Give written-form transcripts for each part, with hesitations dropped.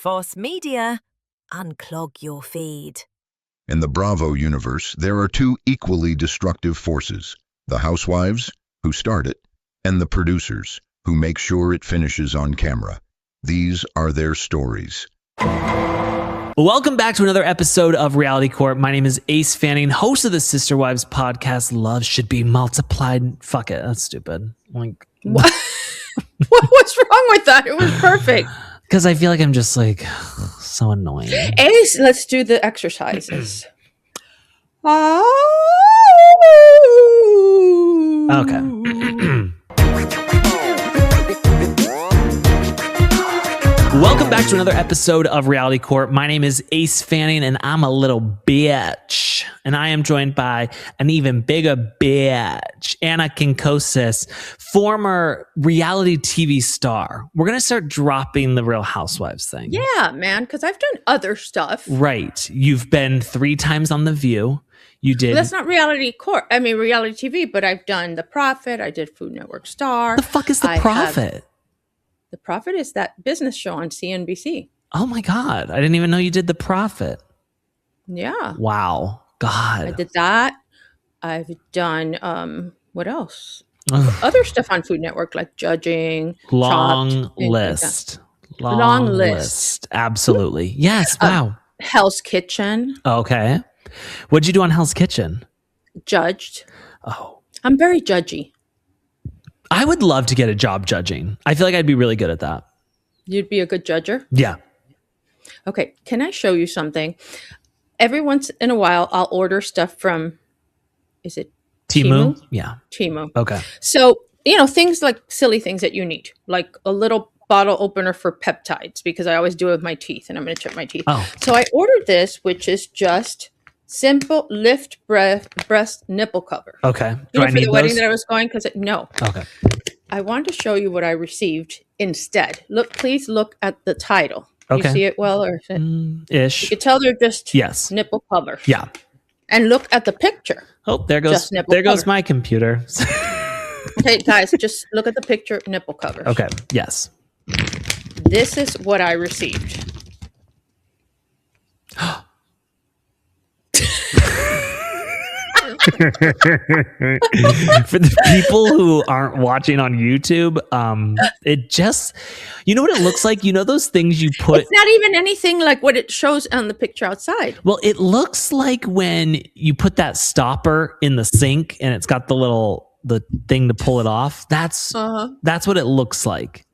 F.O.S. Media, unclog your feed. In the Bravo universe, there are two equally destructive forces: the housewives, who start it, and the producers, who make sure it finishes on camera. These are their stories. Welcome back to another episode of Reality Court. My name is Ace Fanning, host of the Sister Wives podcast. Love should be multiplied. Fuck it, that's stupid. Like, what? What's wrong with that? It was perfect. Because I feel like I'm just like so annoying. Ace, let's do the exercises. Okay. Welcome back to another episode of Reality Court. My name is Ace Fanning, and I'm a little bitch. And I am joined by an even bigger bitch, Ana Quincoces, former reality TV star. We're going to start dropping the Real Housewives thing. Yeah, man, because I've done other stuff. Right. You've been 3 times on The View. You did. Well, that's not reality court. I mean, reality TV, but I've done The Prophet. I did Food Network Star. The fuck is The Prophet? The Prophet is that business show on CNBC. Oh my God. I didn't even know you did The Prophet. Yeah. Wow. God. I did that. I've done, what else? Other stuff on Food Network, like judging. Long Chopped, list. Long list. Absolutely. Yes. Wow. Hell's Kitchen. Okay. What'd you do on Hell's Kitchen? Judged. Oh. I'm very judgy. I would love to get a job judging. I feel like I'd be really good at that. You'd be a good judger? Yeah. Okay. Can I show you something? Every once in a while, I'll order stuff from, is it Temu? Yeah. Temu. Okay. So, things like silly things that you need, like a little bottle opener for peptides, because I always do it with my teeth and I'm going to chip my teeth. Oh. So I ordered this, which is just simple lift breast nipple cover. Okay. Do I need for the those? wedding that I was going? No. Okay. I wanted to show you what I received instead. Please look at the title. Okay. You see it well, or is it? Ish. You can tell they're just Yes. nipple covers. Yeah. And look at the picture. Oh, there goes my computer. Okay, guys, just look at the picture. Nipple covers. Okay. Yes. This is what I received. For the people who aren't watching on YouTube, it just, you know what it looks like? You know those things you put... It's not even anything like what it shows on the picture outside. Well, it looks like when you put that stopper in the sink and it's got the thing to pull it off. That's what it looks like.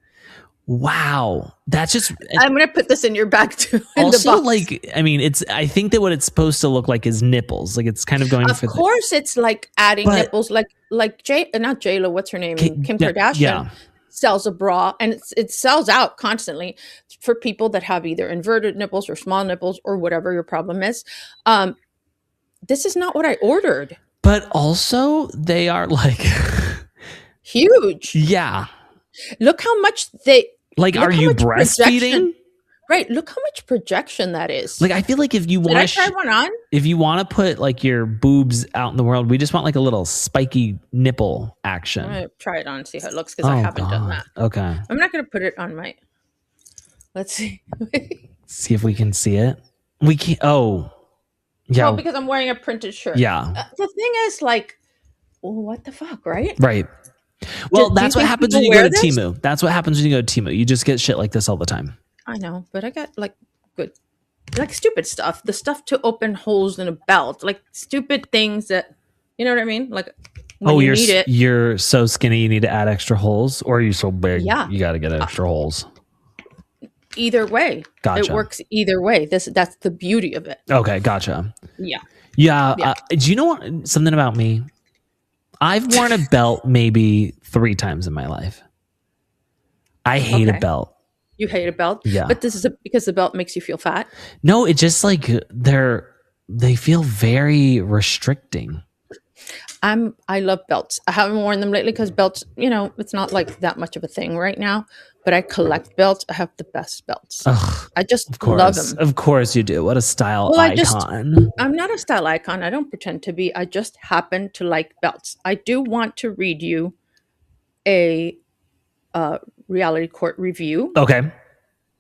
Wow. That's just... I'm going to put this in your bag too. Also, I think that what it's supposed to look like is nipples. Like it's kind of going for... Of course, it's like adding nipples, like not J-Lo, what's her name? Kim Kardashian sells a bra, and it sells out constantly for people that have either inverted nipples or small nipples or whatever your problem is. This is not what I ordered. But also, they are like... huge. Yeah. Look how much they... Like, are you breastfeeding? Right. Look how much projection that is. Like, I feel like if you want to try one on? If you want to put like your boobs out in the world, we just want like a little spiky nipple action. I'm going to try it on and see how it looks because I haven't done that. Okay. I'm not going to put it on my... Let's see. See if we can see it. We can't... Oh. Yeah. Well, because I'm wearing a printed shirt. Yeah. The thing is, like, well, what the fuck, right? Right. Well, that's what happens when you go to this? Temu. That's what happens when you go to Temu. You just get shit like this all the time. I know, but I got stupid stuff. The stuff to open holes in a belt, like stupid things that, you know what I mean? Like, when you need it. You're so skinny you need to add extra holes, or are you so big you got to get extra holes? Either way. Gotcha. It works either way. That's the beauty of it. Okay, gotcha. Yeah. Yeah. Do you know something about me? I've worn a belt maybe 3 times in my life. I hate a belt. You hate a belt? Yeah. But this is because the belt makes you feel fat? No, it just like they feel very restricting. I love belts. I haven't worn them lately because belts, it's not like that much of a thing right now. But I collect belts. I have the best belts. Ugh, I just love them. Of course you do. What a style icon. I'm not a style icon. I don't pretend to be. I just happen to like belts. I do want to read you a reality court review. Okay.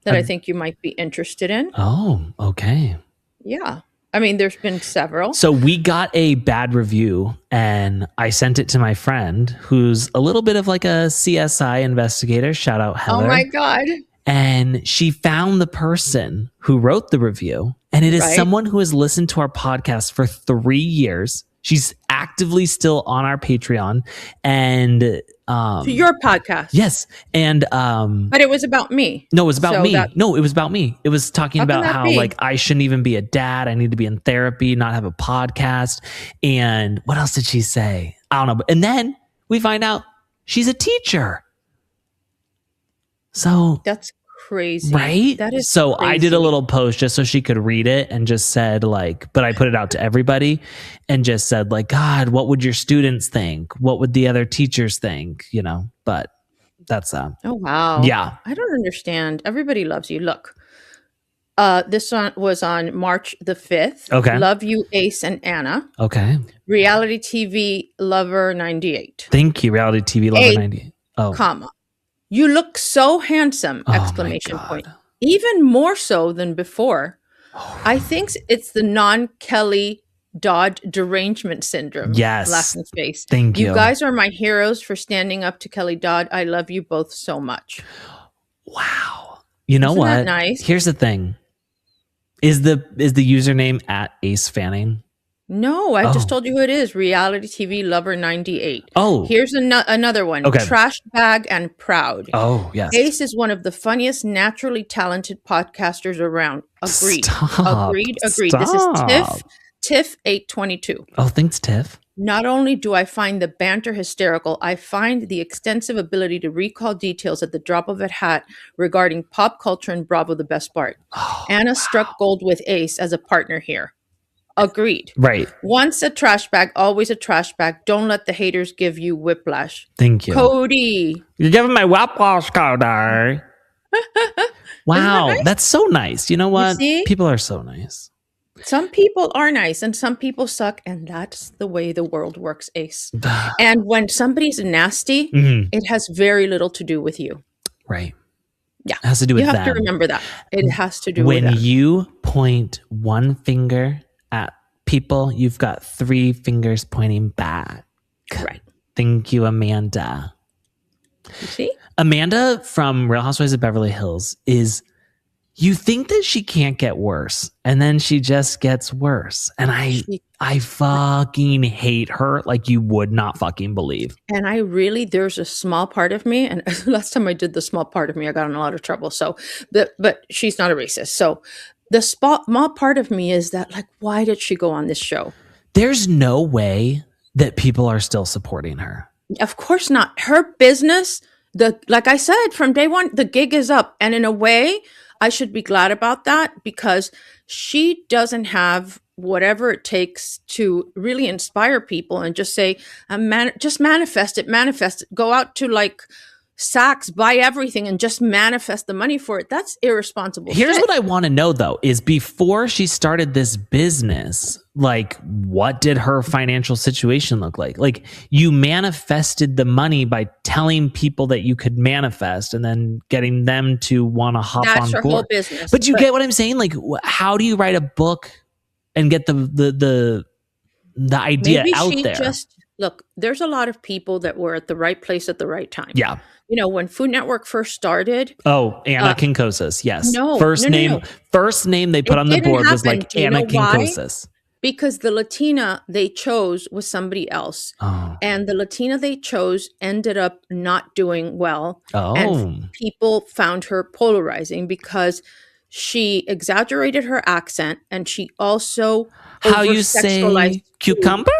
that I think you might be interested in. Oh, okay. Yeah. I mean, there's been several. So we got a bad review and I sent it to my friend who's a little bit of like a CSI investigator. Shout out Heather. Oh my God. And she found the person who wrote the review. And it is someone who has listened to our podcast for 3 years. She's actively still on our Patreon. And to your podcast. Yes. And but it was about me. No, it was about me. No, it was about me. It was talking about how like I shouldn't even be a dad. I need to be in therapy, not have a podcast. And what else did she say? I don't know. And then we find out she's a teacher. So that's crazy. Right? That is so crazy. I did a little post just so she could read it and just said like, but I put it out to everybody and just said like, God, what would your students think? What would the other teachers think? You know, but that's oh wow. Yeah. I don't understand. Everybody loves you. Look. This one was on March the 5th. Okay. Love you, Ace and Anna. Okay. Reality TV Lover 98. Thank you, Reality TV Lover 98. Oh. Comma. You look so handsome! Exclamation point. Even more so than before. I think it's the non-Kelly Dodd derangement syndrome. Yes. Laughing face. Thank you. You guys are my heroes for standing up to Kelly Dodd. I love you both so much. Wow. You know Isn't what? that nice? Here's the thing. Is the username at Ace Fanning? No, I just told you who it is. Reality TV Lover 98. Oh. Here's another one. Okay. Trash Bag and Proud. Oh, yes. Ace is one of the funniest, naturally talented podcasters around. Agreed. Stop. Agreed. Stop. This is Tiff 822. Oh, thanks, Tiff. Not only do I find the banter hysterical, I find the extensive ability to recall details at the drop of a hat regarding pop culture and Bravo the best part. Anna struck gold with Ace as a partner here. Agreed. Right. Once a trash bag, always a trash bag. Don't let the haters give you whiplash. Thank you. Cody. You're giving my whiplash, Cody. Wow. Nice? That's so nice. You know what? People are so nice. Some people are nice and some people suck. And that's the way the world works, Ace. And when somebody's nasty, it has very little to do with you. Right. Yeah. It has to do with them. You have to remember that. It has to do with When you point one finger at people, you've got 3 fingers pointing back. Right. Thank you, Amanda. You see? Amanda from Real Housewives of Beverly Hills is, you think that she can't get worse, and then she just gets worse. And I fucking hate her like you would not fucking believe. And there's a small part of me, and last time I did the small part of me, I got in a lot of trouble. So, but she's not a racist. So the small part of me is that, like, why did she go on this show? There's no way that people are still supporting her. Of course not. Her business, like I said, from day one, the gig is up. And in a way, I should be glad about that because she doesn't have whatever it takes to really inspire people and just say, just manifest it, go out to like Saks, buy everything and just manifest the money for it. That's irresponsible. Here's what I want to know though, is before she started this business, like what did her financial situation look like? Like you manifested the money by telling people that you could manifest and then getting them to want to hop on board. That's her whole business. But you get what I'm saying? Like how do you write a book and get the idea out there? Look, there's a lot of people that were at the right place at the right time. Yeah. You know, when Food Network first started. Oh, Ana Quincoces. Yes. No. First name they put on the board was like Ana Quincoces. Because the Latina they chose was somebody else. Oh. And the Latina they chose ended up not doing well. Oh. And people found her polarizing because she exaggerated her accent and she also how you say cucumber?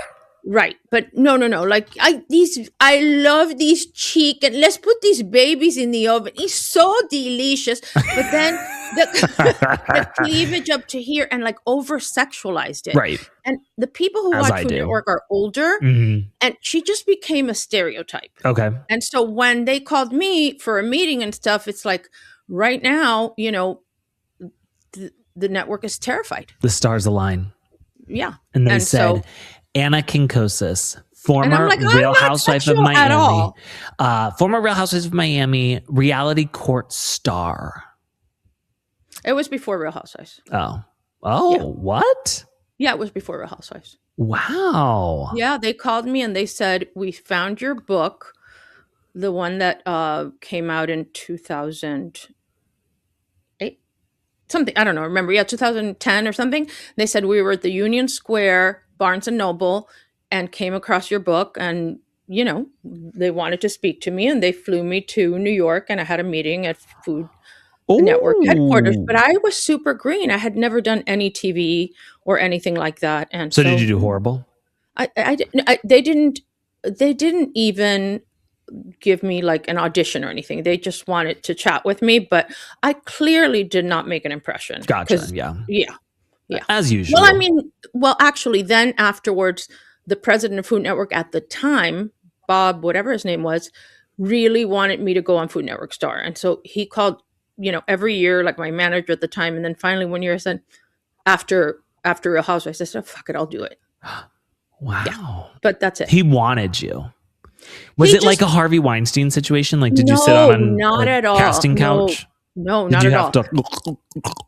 Right. But no. Like I love these chicken. Let's put these babies in the oven. It's so delicious. But then the cleavage up to here and like over sexualized it. Right. And the people who watch Food Network are older and she just became a stereotype. Okay. And so when they called me for a meeting and stuff, it's like right now, you know, the network is terrified. The stars align. Yeah. And they said, Ana Quincoces, former Real Housewife of Miami, reality court star. It was before Real Housewives. Oh, Yeah. what? Yeah, it was before Real Housewives. Wow. Yeah, they called me and they said, we found your book, the one that came out in 2008, something, I don't know, remember, 2010 or something. They said we were at the Union Square, Barnes and Noble, and came across your book, and they wanted to speak to me, and they flew me to New York, and I had a meeting at Food Network headquarters. But I was super green. I had never done any TV or anything like that. And so did you do horrible? They didn't even give me like an audition or anything. They just wanted to chat with me, but I clearly did not make an impression. Gotcha. Yeah. As usual. Well, actually, then afterwards, the president of Food Network at the time, Bob, whatever his name was, really wanted me to go on Food Network Star. And so he called, every year, like my manager at the time. And then finally one year I said, after Real Housewives, I said, fuck it, I'll do it. Wow. Yeah, but that's it. He wanted you. Was it like a Harvey Weinstein situation? Like, did you sit on a casting couch? No, not at all.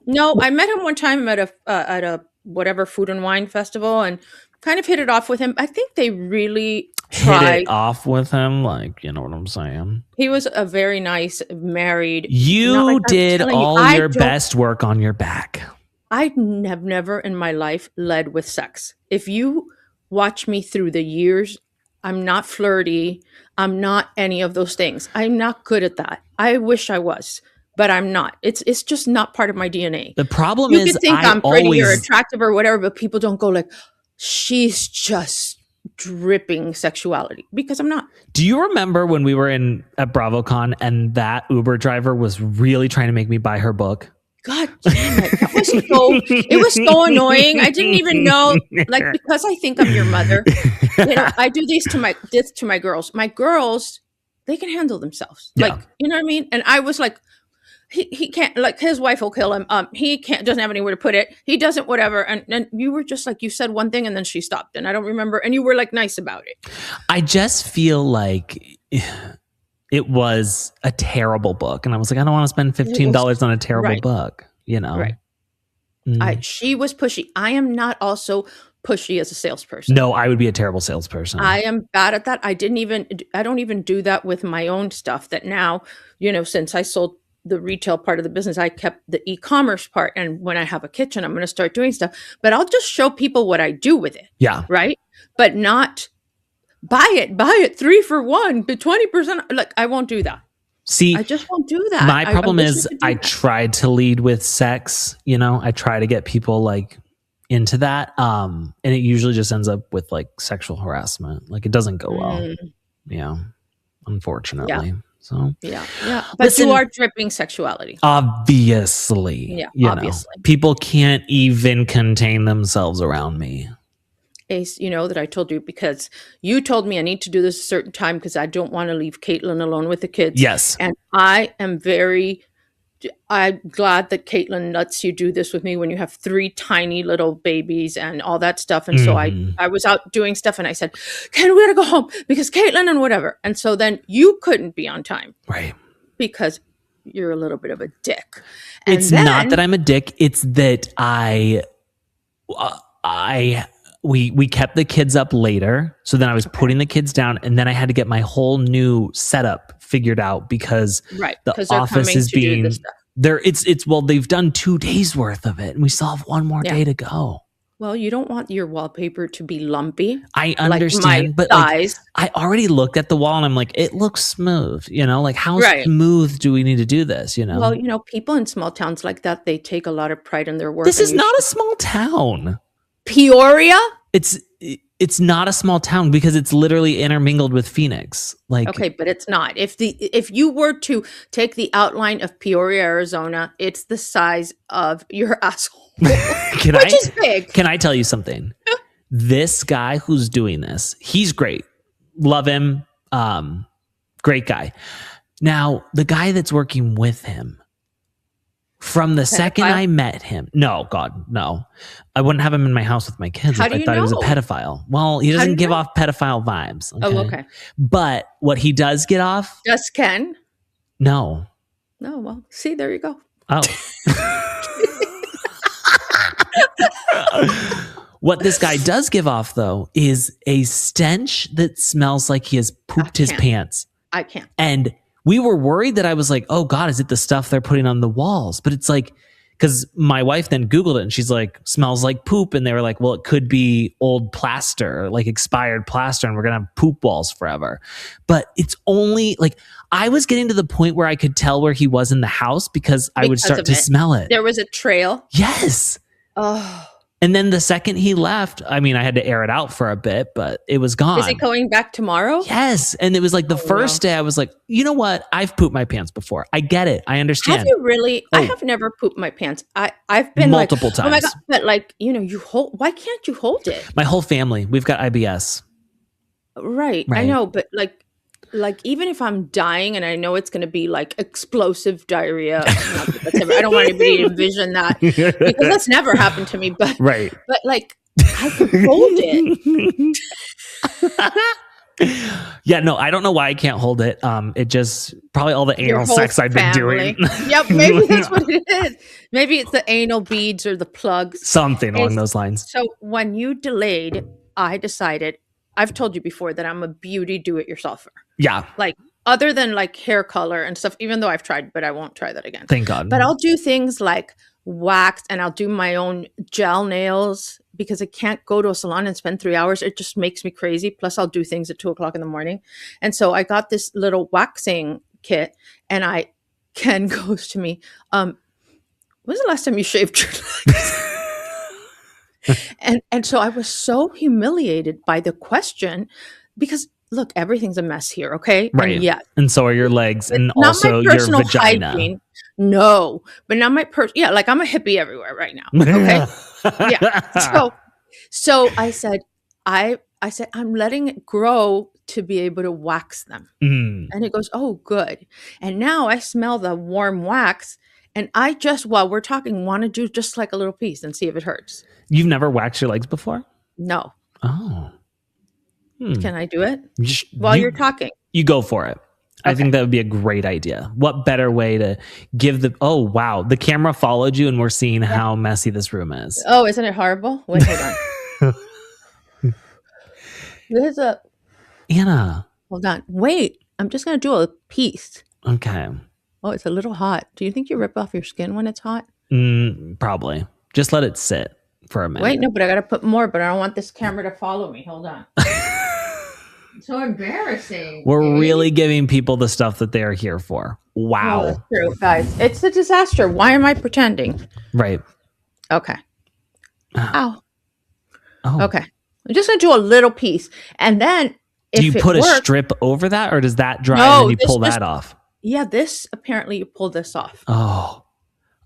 No, I met him one time at a whatever food and wine festival and kind of hit it off with him. I think they really tried. Hit it off with him, like, you know what I'm saying? He was a very nice married. You did all your best work on your back. I have never in my life led with sex. If you watch me through the years, I'm not flirty. I'm not any of those things. I'm not good at that. I wish I was, but I'm not. It's just not part of my DNA. The problem is, you could think I'm pretty or attractive or whatever, but people don't go like, she's just dripping sexuality, because I'm not. Do you remember when we were at BravoCon and that Uber driver was really trying to make me buy her book? God damn it. It was so annoying. I didn't even know, like, because I think I'm your mother. I do this to my girls. My girls, they can handle themselves. Yeah. Like, you know what I mean? And I was like, he can't, like, his wife will kill him. He doesn't have anywhere to put it. He doesn't, whatever. And you were just like, you said one thing and then she stopped. And I don't remember. And you were like nice about it. I just feel like it was a terrible book. And I was like, I don't want to spend $15 on a terrible book, Right. She was pushy. I am not also pushy as a salesperson. No, I would be a terrible salesperson. I am bad at that. I don't even do that with my own stuff that now, since I sold the retail part of the business, I kept the e-commerce part. And when I have a kitchen, I'm going to start doing stuff, but I'll just show people what I do with it. Yeah. Right. But not buy it 3 for 1, but 20%. Like, I won't do that. See, I just won't do that. My problem is I tried to lead with sex, I try to get people like into that. And it usually just ends up with like sexual harassment. Like, it doesn't go well. Yeah. Unfortunately. Yeah. So yeah. But listen, you are dripping sexuality. Obviously. Yeah. Obviously. People can't even contain themselves around me. Ace, that I told you, because you told me I need to do this a certain time because I don't want to leave Caitlin alone with the kids. Yes. And I'm glad that Caitlin lets you do this with me when you have 3 tiny little babies and all that stuff. And so I was out doing stuff and I said, Ken, we gotta go home because Caitlin and whatever. And so then you couldn't be on time. Right. Because you're a little bit of a dick. And it's not that I'm a dick. It's that we kept the kids up later. So then I was putting the kids down, and then I had to get my whole setup figured out because the office is being there. They've done 2 days worth of it and we still have 1 more day to go. Well, you don't want your wallpaper to be lumpy. I understand, but like, I already looked at the wall and I'm like, it looks smooth, like how smooth do we need to do this? Well, people in small towns like that, they take a lot of pride in their work. This is not a small town. Peoria? It's not a small town because it's literally intermingled with Phoenix. Like, okay, but it's not. If you were to take the outline of Peoria, Arizona, it's the size of your asshole, which is big. Can I tell you something? This guy who's doing this, he's great. Love him. Great guy. Now, the guy that's working with him, from the second I met him, no, God, no. I wouldn't have him in my house with my kids if I thought he was a pedophile. Well, he doesn't give off pedophile vibes. Okay? Oh, okay. But what he does get off... Does Ken? No. No, well, see, there you go. Oh. What this guy does give off, though, is a stench that smells like he has pooped his pants. I can't. And we were worried that I was like, oh God, is it the stuff they're putting on the walls? But it's like, because my wife then Googled it and she's like, smells like poop. And they were like, well, it could be old plaster, like expired plaster, and we're going to have poop walls forever. But it's only like, I was getting to the point where I could tell where he was in the house because I would start to smell it. There was a trail. Yes. Oh. And then the second he left, I mean, I had to air it out for a bit, but it was gone. Is he going back tomorrow? Yes. And it was like the first day I was like, you know what? I've pooped my pants before. I get it. I understand. Have you really? I have never pooped my pants. I've been multiple times. Oh my God. But like, why can't you hold it? My whole family, we've got IBS. Right. I know. But like even if I'm dying and I know it's going to be like explosive diarrhea, I don't want anybody to envision that because that's never happened to me. But but like I can hold it. Yeah, no, I don't know why I can't hold it. It just probably all the anal sex I've been doing. Yep, maybe that's what it is. Maybe it's the anal beads or the plugs, something along those lines. So when you delayed, I decided. I've told you before that I'm a beauty do-it-yourselfer. Yeah. Like other than like hair color and stuff, even though I've tried, but I won't try that again. Thank God. But I'll do things like wax and I'll do my own gel nails because I can't go to a salon and spend 3 hours. It just makes me crazy. Plus I'll do things at 2:00 in the morning. And so I got this little waxing kit and Ken goes to me, when's the last time you shaved your legs? And so I was so humiliated by the question because look, everything's a mess here, okay? Right. And so are your legs and not also my personal your vagina. Hygiene. No, but not my like I'm a hippie everywhere right now. Okay. Yeah. So I said, I'm letting it grow to be able to wax them. And it goes, oh, good. And now I smell the warm wax. And I just, while we're talking, want to do just like a little piece and see if it hurts. You've never waxed your legs before? No. Oh. Can I do it? While you're talking. You go for it. Okay. I think that would be a great idea. What better way to give oh, wow. The camera followed you and we're seeing how messy this room is. Oh, isn't it horrible? Wait, hold on. There's Ana. Hold on. Wait, I'm just going to do a piece. Okay. Oh, it's a little hot. Do you think you rip off your skin when it's hot? Probably. Just let it sit for a minute. Wait, no, but I got to put more, but I don't want this camera to follow me. Hold on. So embarrassing. We're really giving people the stuff that they're here for. Wow. Oh, that's true, guys. It's a disaster. Why am I pretending? Right. Okay. Ow. Oh. Okay. I'm just going to do a little piece. And then do you put a strip over that or does that dry and then you pull that off? Yeah, this apparently you pull this off. Oh,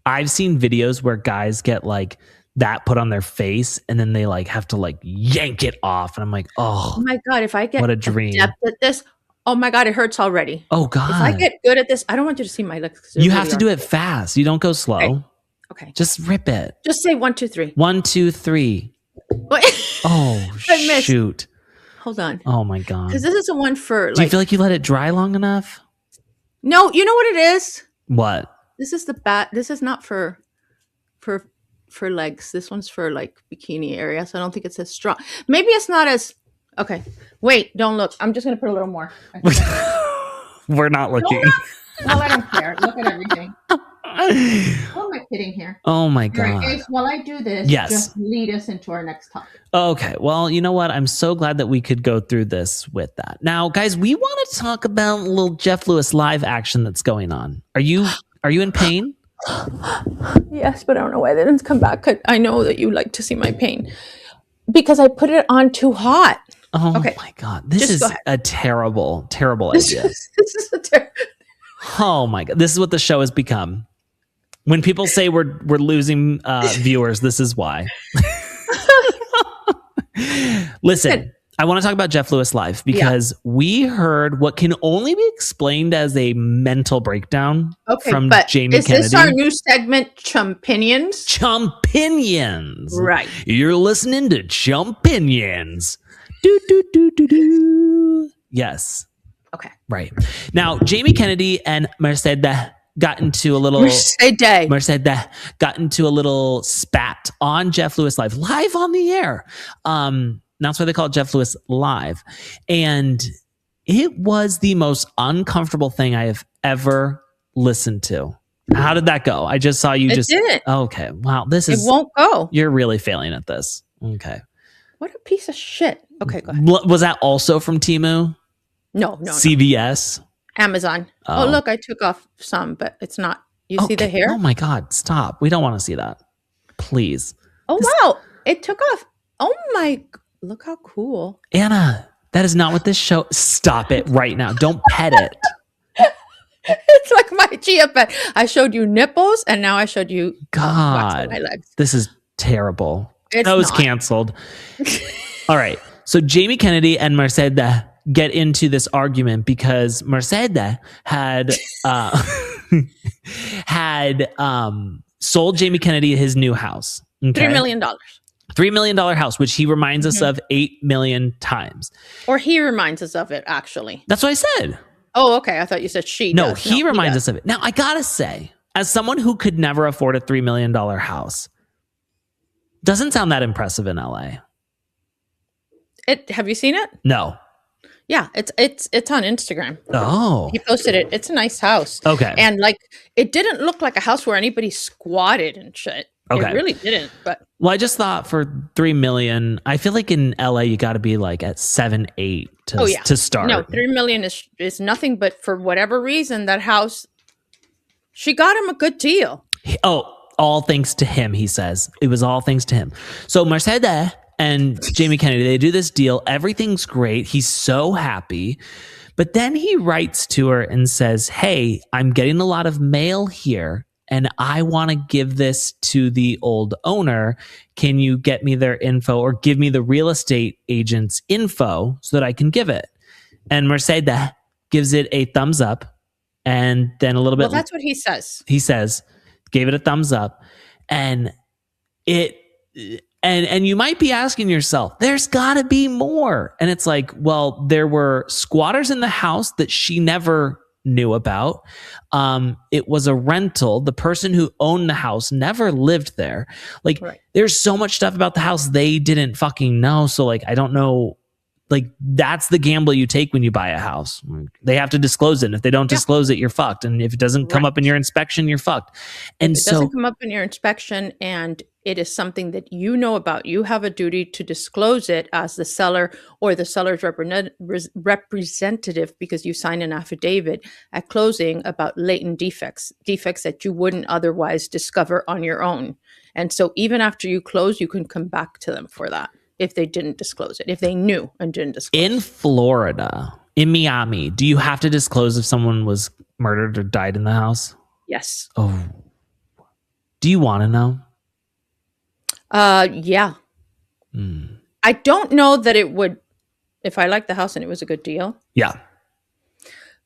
I've seen videos where guys get like that put on their face and then they like have to like yank it off. And I'm like, oh my God, if I get what a dream adept at this, oh my God, it hurts already. Oh God. If I get good at this, I don't want you to see my legs. You have to do it fast. You don't go slow. Okay. Just rip it. Just say 1, 2, 3. 1, 2, 3. Oh, shoot. Hold on. Oh my God. Because this is the one for do you feel like you let it dry long enough? No, you know what it is? What? This is this is not for legs. This one's for like bikini area. So I don't think it's as strong. Maybe it's not as okay. Wait, don't look. I'm just gonna put a little more. We're not looking. Well, I don't care. Look at everything. What am I kidding here? Oh my God. Right, guys, while I do this, just lead us into our next topic. Okay. Well, you know what? I'm so glad that we could go through this with that. Now, guys, we want to talk about a little Jeff Lewis live action that's going on. Are you in pain? Yes, but I don't know why they didn't come back. I know that you like to see my pain because I put it on too hot. Oh my God. This is a terrible, terrible idea. This is a terrible. Oh my God. This is what the show has become. When people say we're losing viewers, this is why. Listen, I want to talk about Jeff Lewis Live because we heard what can only be explained as a mental breakdown from Jamie Kennedy. Is this our new segment, Chumpinions? Chumpinions. Right. You're listening to Chumpinions. Do, do, do, do, do. Yes. Okay. Right. Now, Jamie Kennedy and Mercedes got into a little Mercedes got into a little spat on Jeff Lewis live on the air. That's why they call it Jeff Lewis Live. And it was the most uncomfortable thing I have ever listened to. How did that go? I just saw you didn't. Okay. Wow. It won't go. You're really failing at this. Okay. What a piece of shit. Okay, go ahead. Was that also from Temu? No. CVS? Amazon. Oh, look, I took off some, but it's not. You see the hair? Oh my God, stop. We don't want to see that. Please. Oh, wow. It took off. Oh my, look how cool. Ana, that is not what this show. Stop it right now. Don't pet it. It's like my chia pet. I showed you nipples and now I showed you God. my legs. This is terrible. It's that was canceled. All right. So Jamie Kennedy and Mercedes get into this argument because Mercedes had sold Jamie Kennedy his new house. Okay? $3 million. $3 million house, which he reminds us of 8 million times. Or he reminds us of it, actually. That's what I said. Oh, okay. I thought you said she No, does. he reminds us of it. Now, I gotta say, as someone who could never afford a $3 million house, doesn't sound that impressive in LA. Have you seen it? No. Yeah, it's on Instagram. Oh. He posted it. It's a nice house. Okay. And like, it didn't look like a house where anybody squatted and shit. Okay. It really didn't. But well, I just thought for $3 million, I feel like in LA you got to be like at 7, 8 to start. No, $3 million is nothing. But for whatever reason, that house, she got him a good deal. All thanks to him, he says. It was all thanks to him. So Mercedes and Jamie Kennedy, they do this deal. Everything's great. He's so happy. But then he writes to her and says, hey, I'm getting a lot of mail here and I want to give this to the old owner. Can you get me their info or give me the real estate agent's info so that I can give it? And Mercedes gives it a thumbs up. And then a little bit. Well, that's what he says. He says, gave it a thumbs up. And and you might be asking yourself, there's got to be more. And it's like, well, there were squatters in the house that she never knew about. It was a rental. The person who owned the house never lived there. Like, There's so much stuff about the house they didn't fucking know. So, like, I don't know. Like, that's the gamble you take when you buy a house. They have to disclose it. And if they don't disclose it, you're fucked. And if it doesn't come up in your inspection, you're fucked. And if it doesn't come up in your inspection and it is something that you know about, you have a duty to disclose it as the seller or the seller's representative, because you sign an affidavit at closing about latent defects that you wouldn't otherwise discover on your own. And so even after you close, you can come back to them for that. If they didn't disclose it, if they knew and didn't disclose in Florida, in Miami, do you have to disclose if someone was murdered or died in the house? Yes. Oh, do you want to know? Yeah. I don't know that it would, if I liked the house and it was a good deal. Yeah.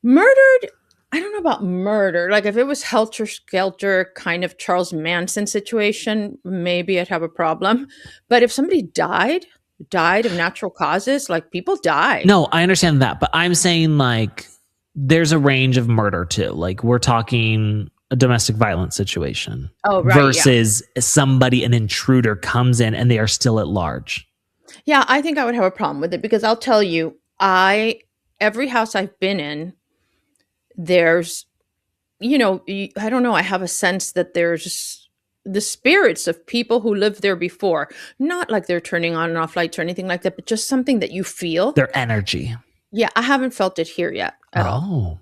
Murdered, I don't know about murder. Like if it was helter skelter kind of Charles Manson situation, maybe I'd have a problem. But if somebody died of natural causes, like people die. No, I understand that. But I'm saying like there's a range of murder too. Like we're talking a domestic violence situation. Oh, right. Versus somebody, an intruder comes in and they are still at large. Yeah, I think I would have a problem with it because I'll tell you, every house I've been in, there's, I don't know, I have a sense that there's the spirits of people who lived there before. Not like they're turning on and off lights or anything like that, but just something that you feel. Their energy. Yeah, I haven't felt it here yet at all.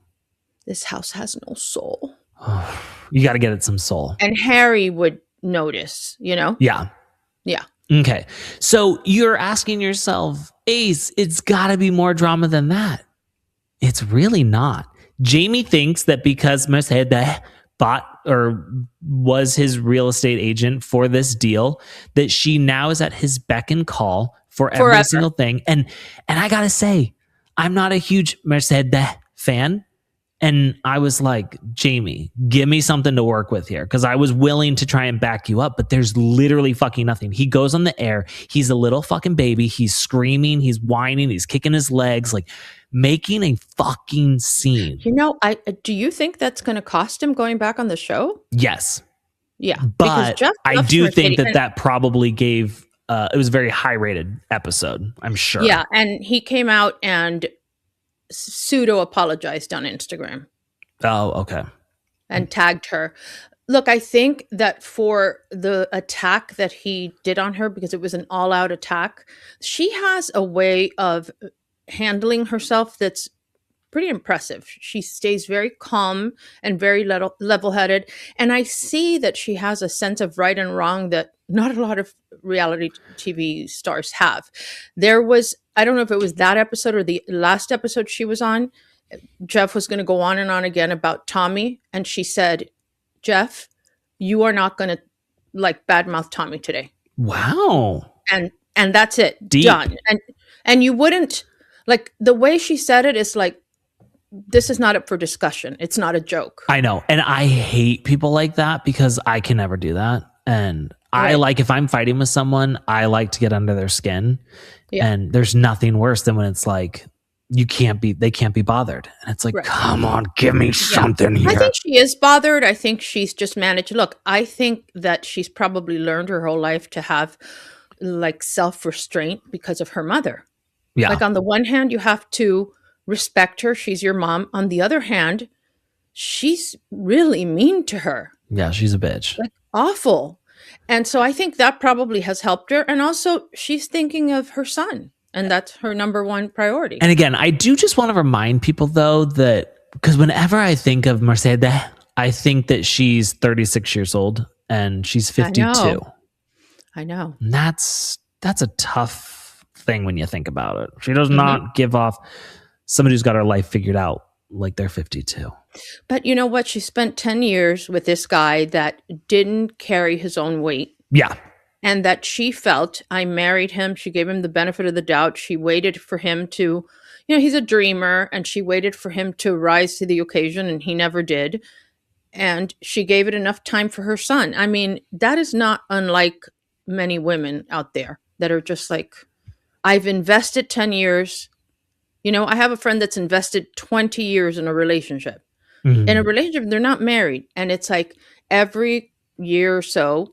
This house has no soul. Oh, you got to get it some soul. And Harry would notice, Yeah. Yeah. Okay. So you're asking yourself, Ace, it's got to be more drama than that. It's really not. Jamie thinks that because Mercedes bought or was his real estate agent for this deal, that she now is at his beck and call for every single thing. And I got to say, I'm not a huge Mercedes fan. And I was like, Jamie, give me something to work with here. Because I was willing to try and back you up, but there's literally fucking nothing. He goes on the air. He's a little fucking baby. He's screaming. He's whining. He's kicking his legs, like making a fucking scene. You know, do you think that's going to cost him going back on the show? Yes. Yeah. But I do think that probably gave, it was a very high rated episode, I'm sure. Yeah. And he came out and pseudo apologized on Instagram. Oh, okay. And tagged her. Look, I think that for the attack that he did on her, because it was an all-out attack, she has a way of handling herself that's pretty impressive. She stays very calm and very level-headed. And I see that she has a sense of right and wrong that not a lot of reality TV stars have. There was, I don't know if it was that episode or the last episode she was on, Jeff was going to go on and on again about Tommy. And she said, Jeff, you are not going to like badmouth Tommy today. Wow. And that's it. Deep. Done. And you wouldn't, like, the way she said it is like, this is not up for discussion. It's not a joke. I know. And I hate people like that because I can never do that. And I like, if I'm fighting with someone, I like to get under their skin. Yeah. And there's nothing worse than when it's like, they can't be bothered. And it's like, come on, give me something here. I think she is bothered. I think she's just managed. Look, I think that she's probably learned her whole life to have like self-restraint because of her mother. Yeah. Like on the one hand, you have to respect her. She's your mom. On the other hand, she's really mean to her. Yeah, she's a bitch. Like awful. And so I think that probably has helped her. And also she's thinking of her son. And that's her number one priority. And again, I do just want to remind people, though, that because whenever I think of Mercedes, I think that she's 36 years old and she's 52. I know. And that's a tough thing when you think about it. She does not give off somebody who's got her life figured out like they're 52. But you know what? She spent 10 years with this guy that didn't carry his own weight. Yeah. And that she felt, I married him. She gave him the benefit of the doubt. She waited for him to, he's a dreamer, and she waited for him to rise to the occasion, and he never did. And she gave it enough time for her son. I mean, that is not unlike many women out there that are just like, I've invested 10 years. I have a friend that's invested 20 years in a relationship. Mm-hmm. In a relationship, they're not married. And it's like every year or so,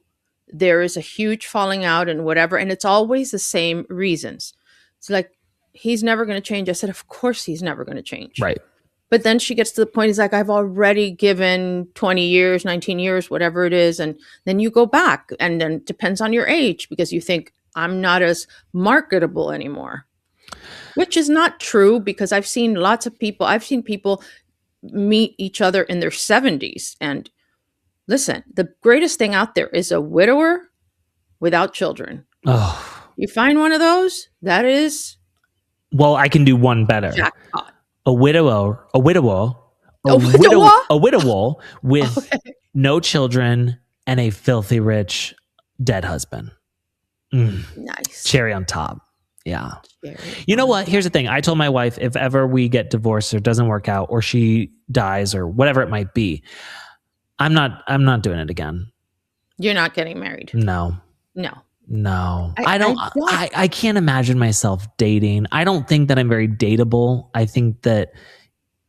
there is a huge falling out and whatever. And it's always the same reasons. It's like, he's never going to change. I said, of course he's never going to change. Right. But then she gets to the point, he's like, I've already given 20 years, 19 years, whatever it is. And then you go back, and then it depends on your age, because you think I'm not as marketable anymore, which is not true, because I've seen people meet each other in their 70s. And listen, the greatest thing out there is a widower without children. Oh, you find one of those, that is. Well, I can do one better. Jackpot. A widower with no children and a filthy rich dead husband. Nice. Cherry on top. Yeah. You know what? Here's the thing. I told my wife, if ever we get divorced or it doesn't work out or she dies or whatever it might be, I'm not doing it again. You're not getting married. No. I can't imagine myself dating. I don't think that I'm very dateable. I think that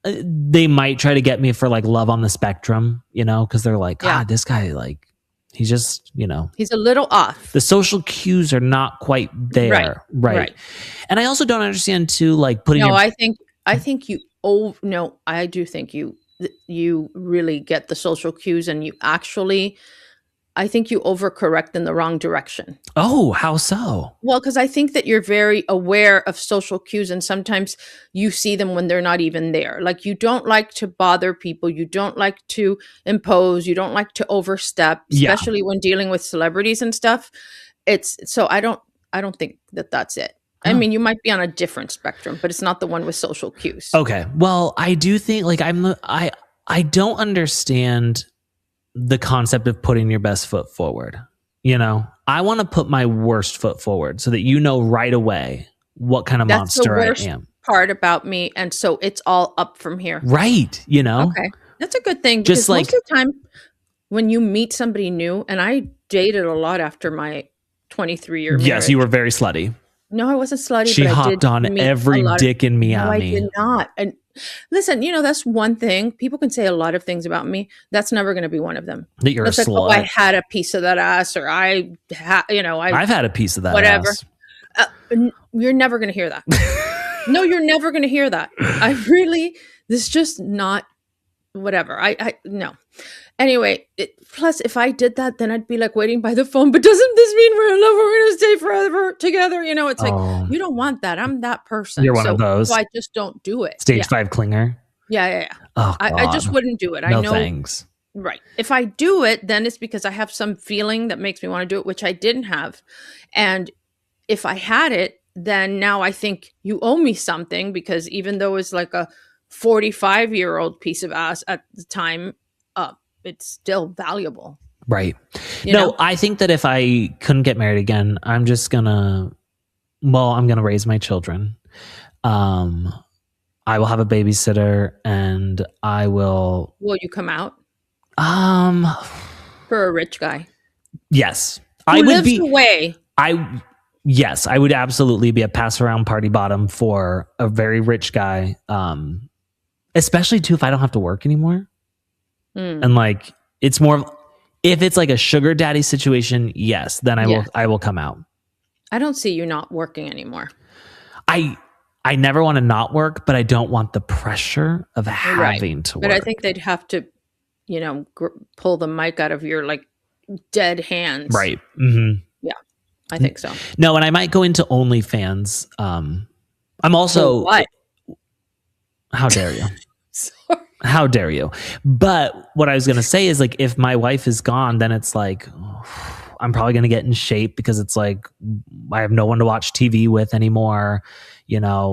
they might try to get me for like love on the spectrum, because they're like, God, this guy, like, he's just, he's a little off. The social cues are not quite there. Right. And I also don't understand too, like putting. No, I think you. Oh no, I do think you really get the social cues, and you actually, I think you overcorrect in the wrong direction. Oh, how so? Well, because I think that you're very aware of social cues, and sometimes you see them when they're not even there. Like, you don't like to bother people. You don't like to impose. You don't like to overstep, especially when dealing with celebrities and stuff. So I don't think that that's it. I mean, you might be on a different spectrum, but it's not the one with social cues. Okay. Well, I do think like I don't understand the concept of putting your best foot forward. I want to put my worst foot forward so that right away what kind of monster I am. part about me, and so it's all up from here. Right. You know? Okay. That's a good thing, Just because most of the time when you meet somebody new, and I dated a lot after my 23-year marriage. Yes, you were very slutty. No, I wasn't slutty. She but hopped I did on every dick in me. No, I did not. And listen, that's one thing. People can say a lot of things about me. That's never going to be one of them. That you're That's a like, slut. I had a piece of that ass, or I've had a piece of that whatever. ass. You're never going to hear that. No, you're never going to hear that. This is just not whatever. No. Anyway, plus if I did that, then I'd be like waiting by the phone. But doesn't this mean we're in love? We're going to stay forever together? It's like, you don't want that. I'm that person. You're one of those. So I just don't do it. Stage 5 clinger. Yeah. Oh, I just wouldn't do it. No, I know. thanks. Right. If I do it, then it's because I have some feeling that makes me want to do it, which I didn't have. And if I had it, then now I think you owe me something, because even though it's like a 45-year-old piece of ass at the time, it's still valuable. Right. I think that if I couldn't get married again, I'm going to raise my children. I will have a babysitter, and I will. Will you come out? For a rich guy? Yes. Who lives away? Yes, I would absolutely be a pass around party bottom for a very rich guy. Especially too, if I don't have to work anymore. And like, it's more, if it's like a sugar daddy situation, yes, then I will come out. I don't see you not working anymore. I never want to not work, but I don't want the pressure of having to work. But I think they'd have to, pull the mic out of your like dead hands. Right. Mm-hmm. Yeah, I think so. No, and I might go into OnlyFans. I'm also. What? How dare you? Sorry. How dare you? But what I was going to say is, like, if my wife is gone, then it's like, I'm probably going to get in shape, because it's like, I have no one to watch TV with anymore.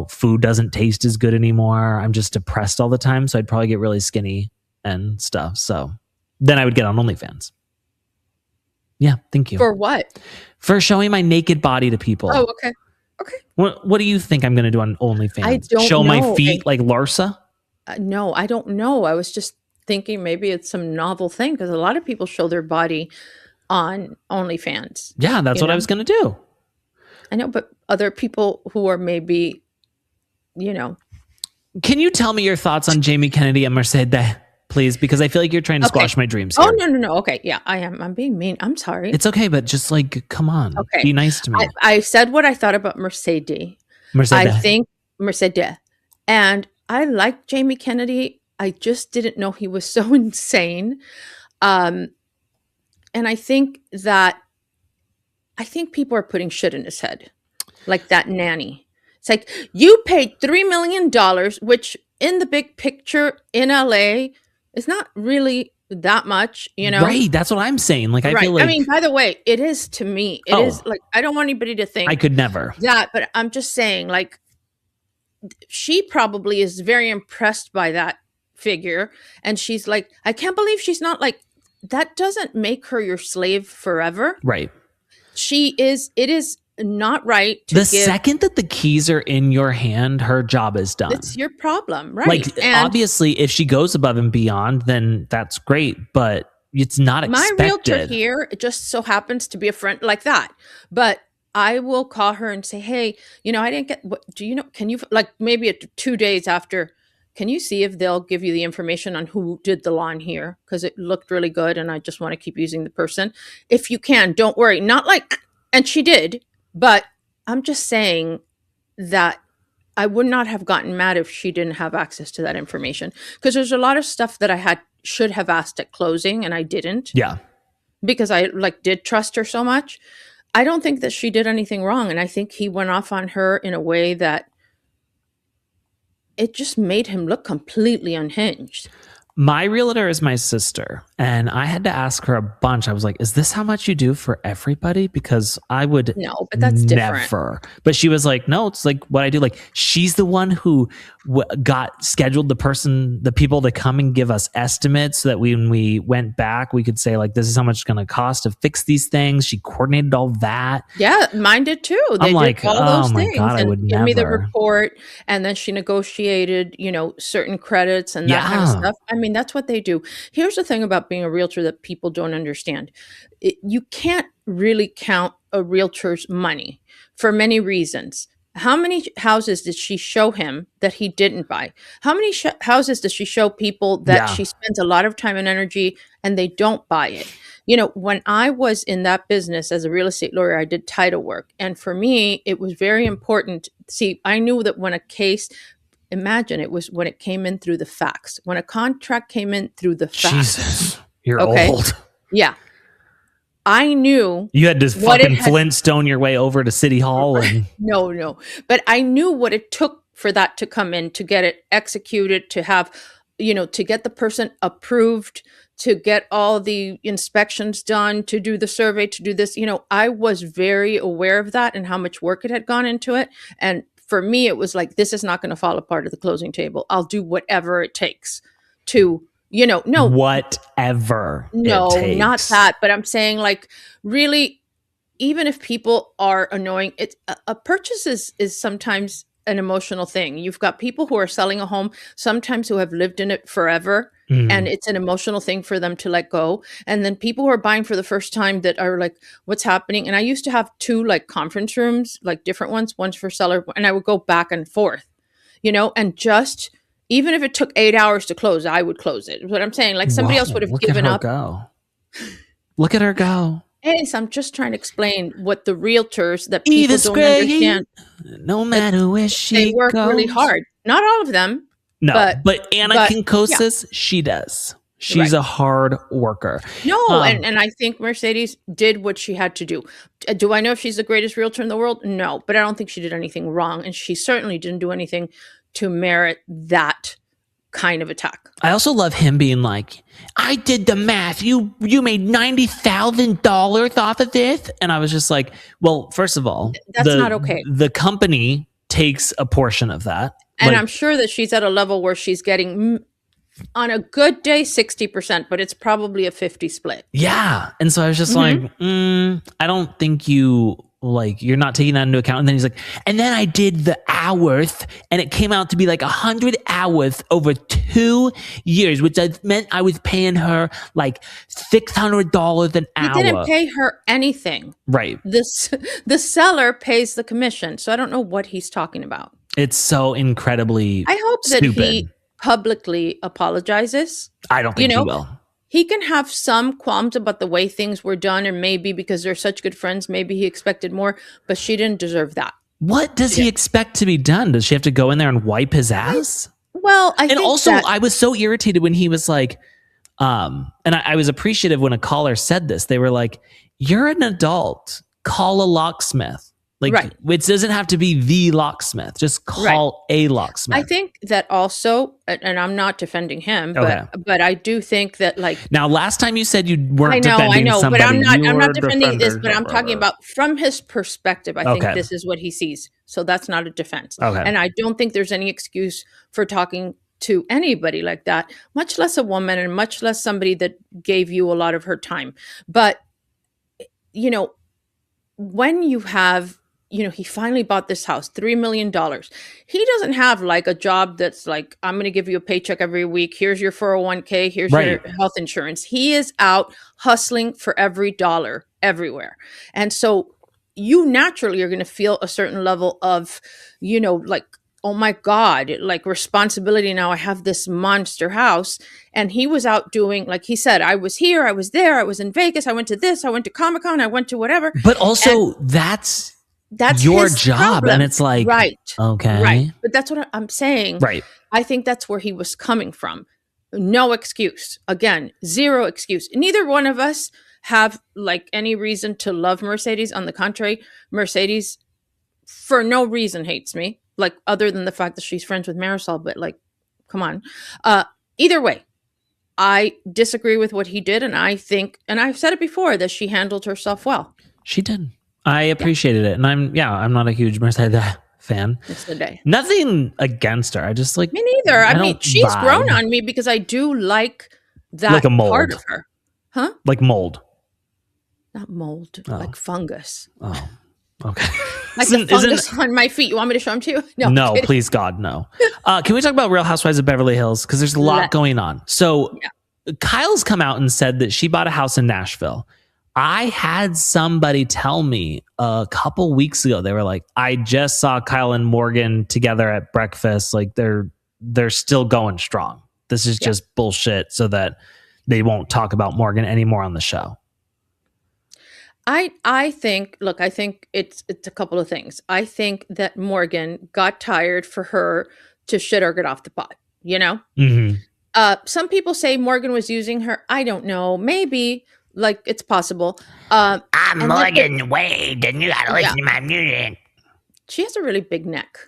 Food doesn't taste as good anymore. I'm just depressed all the time. So I'd probably get really skinny and stuff. So then I would get on OnlyFans. Yeah. Thank you. For what? For showing my naked body to people. Oh, okay. Okay. What do you think I'm going to do on OnlyFans? I don't show know. my feet like Larsa? No, I don't know. I was just thinking maybe it's some novel thing, because a lot of people show their body on OnlyFans. Yeah, that's what I was going to do. I know, but other people who are maybe, Can you tell me your thoughts on Jamie Kennedy and Mercedes, please? Because I feel like you're trying to squash my dreams here. Oh, no. Okay. Yeah, I am. I'm being mean. I'm sorry. It's okay, but just like, come on. Okay. Be nice to me. I said what I thought about Mercedes. I think Mercedes. And I like Jamie Kennedy. I just didn't know he was so insane. And I think people are putting shit in his head. Like that nanny. It's like, you paid $3 million, which in the big picture in LA is not really that much, Right. That's what I'm saying. Like, I feel like. I mean, by the way, it is to me. It is like, I don't want anybody to think I could never. that, but I'm just saying, like, she probably is very impressed by that figure. And she's like, I can't believe she's not like, that doesn't make her your slave forever. Right. It is not right to the second that the keys are in your hand, her job is done. It's your problem, right? Like, obviously, if she goes above and beyond, then that's great, but it's not expected. My realtor here, it just so happens to be a friend like that. But I will call her and say, hey, I didn't get, can you, like, maybe 2 days after, can you see if they'll give you the information on who did the lawn here? Because it looked really good and I just want to keep using the person. If you can, don't worry. Not like, and she did, but I'm just saying that I would not have gotten mad if she didn't have access to that information. Because there's a lot of stuff that I should have asked at closing and I didn't. Yeah. Because I did trust her so much. I don't think that she did anything wrong. And I think he went off on her in a way that it just made him look completely unhinged. My realtor is my sister. And I had to ask her a bunch. I was like, is this how much you do for everybody? Because I would No, but that's different. never. But she was like, no, it's like what I do. Like, she's the one who got scheduled the people to come and give us estimates so that when we went back, we could say, like, this is how much it's going to cost to fix these things. She coordinated all that. Yeah, mine did too. They I'm like, did all those things God, I and would give me the never. report. And then she negotiated, certain credits and that kind of stuff. I mean, that's what they do. Here's the thing about being a realtor that people don't understand. You can't really count a realtor's money for many reasons. How many houses did she show him that he didn't buy? How many houses does she show people that she spends a lot of time and energy and they don't buy it? When I was in that business as a real estate lawyer, I did title work. And for me, it was very important. See, I knew that when a case, imagine it was when it came in through the fax, when a contract came in through the fax. Jesus, you're old. Yeah. I knew you had to fucking Flintstone your way over to City Hall. And no, but I knew what it took for that to come in, to get it executed, to have, to get the person approved, to get all the inspections done, to do the survey, to do this. I was very aware of that and how much work it had gone into it. And for me, it was like, this is not going to fall apart at the closing table. I'll do whatever it takes to, no. Whatever. No, not that. But I'm saying, like, really, even if people are annoying, a purchase is sometimes an emotional thing. You've got people who are selling a home, sometimes who have lived in it forever. And it's an emotional thing for them to let go. And then people who are buying for the first time that are like, what's happening? And I used to have 2 like conference rooms, like different one's for seller. And I would go back and forth, and just, even if it took 8 hours to close, I would close it. Is what I'm saying. Like, somebody else would have given up. Look at her go. Hey, so I'm just trying to explain what the realtors that people don't understand. No matter where she work goes. really hard. Not all of them. No, but Ana Quincoces, she does. She's a hard worker. No, and I think Mercedes did what she had to do. Do I know if she's the greatest realtor in the world? No, but I don't think she did anything wrong. And she certainly didn't do anything to merit that kind of attack. I also love him being like, I did the math. You made $90,000 off of this. And I was just like, well, first of all, that's not okay. The company takes a portion of that. And I'm sure that she's at a level where she's getting, on a good day, 60%, but it's probably a 50 split. Yeah. And so I was just like, I don't think you're not taking that into account. And then he's like, and then I did the hours and it came out to be like 100 hours over 2 years, which meant I was paying her like $600 an hour. He didn't pay her anything. Right. The seller pays the commission. So I don't know what he's talking about. It's so incredibly I hope stupid. That he publicly apologizes. I don't think he will. He can have some qualms about the way things were done, and maybe because they're such good friends, maybe he expected more, but she didn't deserve that. What does he expect to be done? Does she have to go in there and wipe his ass? Well, I was so irritated when he was like, and I was appreciative when a caller said this. They were like, you're an adult. Call a locksmith. Like, it doesn't have to be the locksmith. Just call a locksmith. I think that also, and I'm not defending him, but I do think that, like, now, last time you said you weren't defending somebody. But I'm not defending this, but I'm talking about from his perspective. I think this is what he sees. So that's not a defense. Okay. And I don't think there's any excuse for talking to anybody like that, much less a woman and much less somebody that gave you a lot of her time. But, when you have, he finally bought this house, $3 million. He doesn't have like a job that's like, I'm going to give you a paycheck every week. Here's your 401k. Here's your health insurance. He is out hustling for every dollar everywhere. And so you naturally are going to feel a certain level of, like, oh my God, like responsibility. Now I have this monster house. And he was out doing, like he said, I was here, I was there, I was in Vegas, I went to this, I went to Comic-Con, I went to whatever. But also that's your job. Problem. And it's like, okay. Right. But that's what I'm saying. Right. I think that's where he was coming from. No excuse. Again, zero excuse. Neither one of us have like any reason to love Mercedes. On the contrary, Mercedes for no reason hates me, like other than the fact that she's friends with Marisol, but like, come on. Either way, I disagree with what he did, and I think, and I've said it before, that she handled herself well. She did. I appreciated it, and I'm not a huge Mercedes fan. It's the day. Nothing against her. I just like me neither. I mean, she's vibe. grown on me because I do like that like a mold. part of her, huh? Like mold, not mold, like fungus. Oh, okay. Like the fungus on my feet. You want me to show them to you? No, please, God, no. Can we talk about Real Housewives of Beverly Hills? Because there's a lot going on. So Kyle's come out and said that she bought a house in Nashville. I had somebody tell me a couple weeks ago, they were like, I just saw Kyle and Morgan together at breakfast. Like they're still going strong. This is just bullshit so that they won't talk about Morgan anymore on the show. I think it's a couple of things. I think that Morgan got tired for her to shit or get off the pot, you know? Mm-hmm. Some people say Morgan was using her. I don't know. Maybe. Like, it's possible. I'm Morgan Wade, and you gotta listen to my music. She has a really big neck.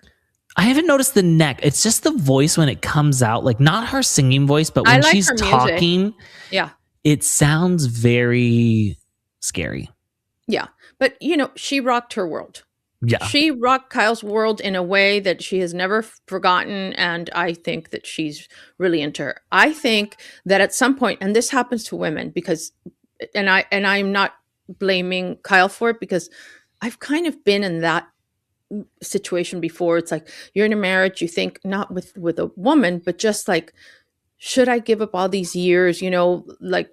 I haven't noticed the neck. It's just the voice when it comes out. Like, not her singing voice, but when she's talking, it sounds very scary. Yeah. But, you know, she rocked her world. Yeah. She rocked Kyle's world in a way that she has never forgotten. And I think that she's really into her. I think that at some point, and this happens to women because... And I'm not blaming Kyle for it because I've kind of been in that situation before. It's like you're in a marriage, you think not with a woman, but just like, should I give up all these years? You know, like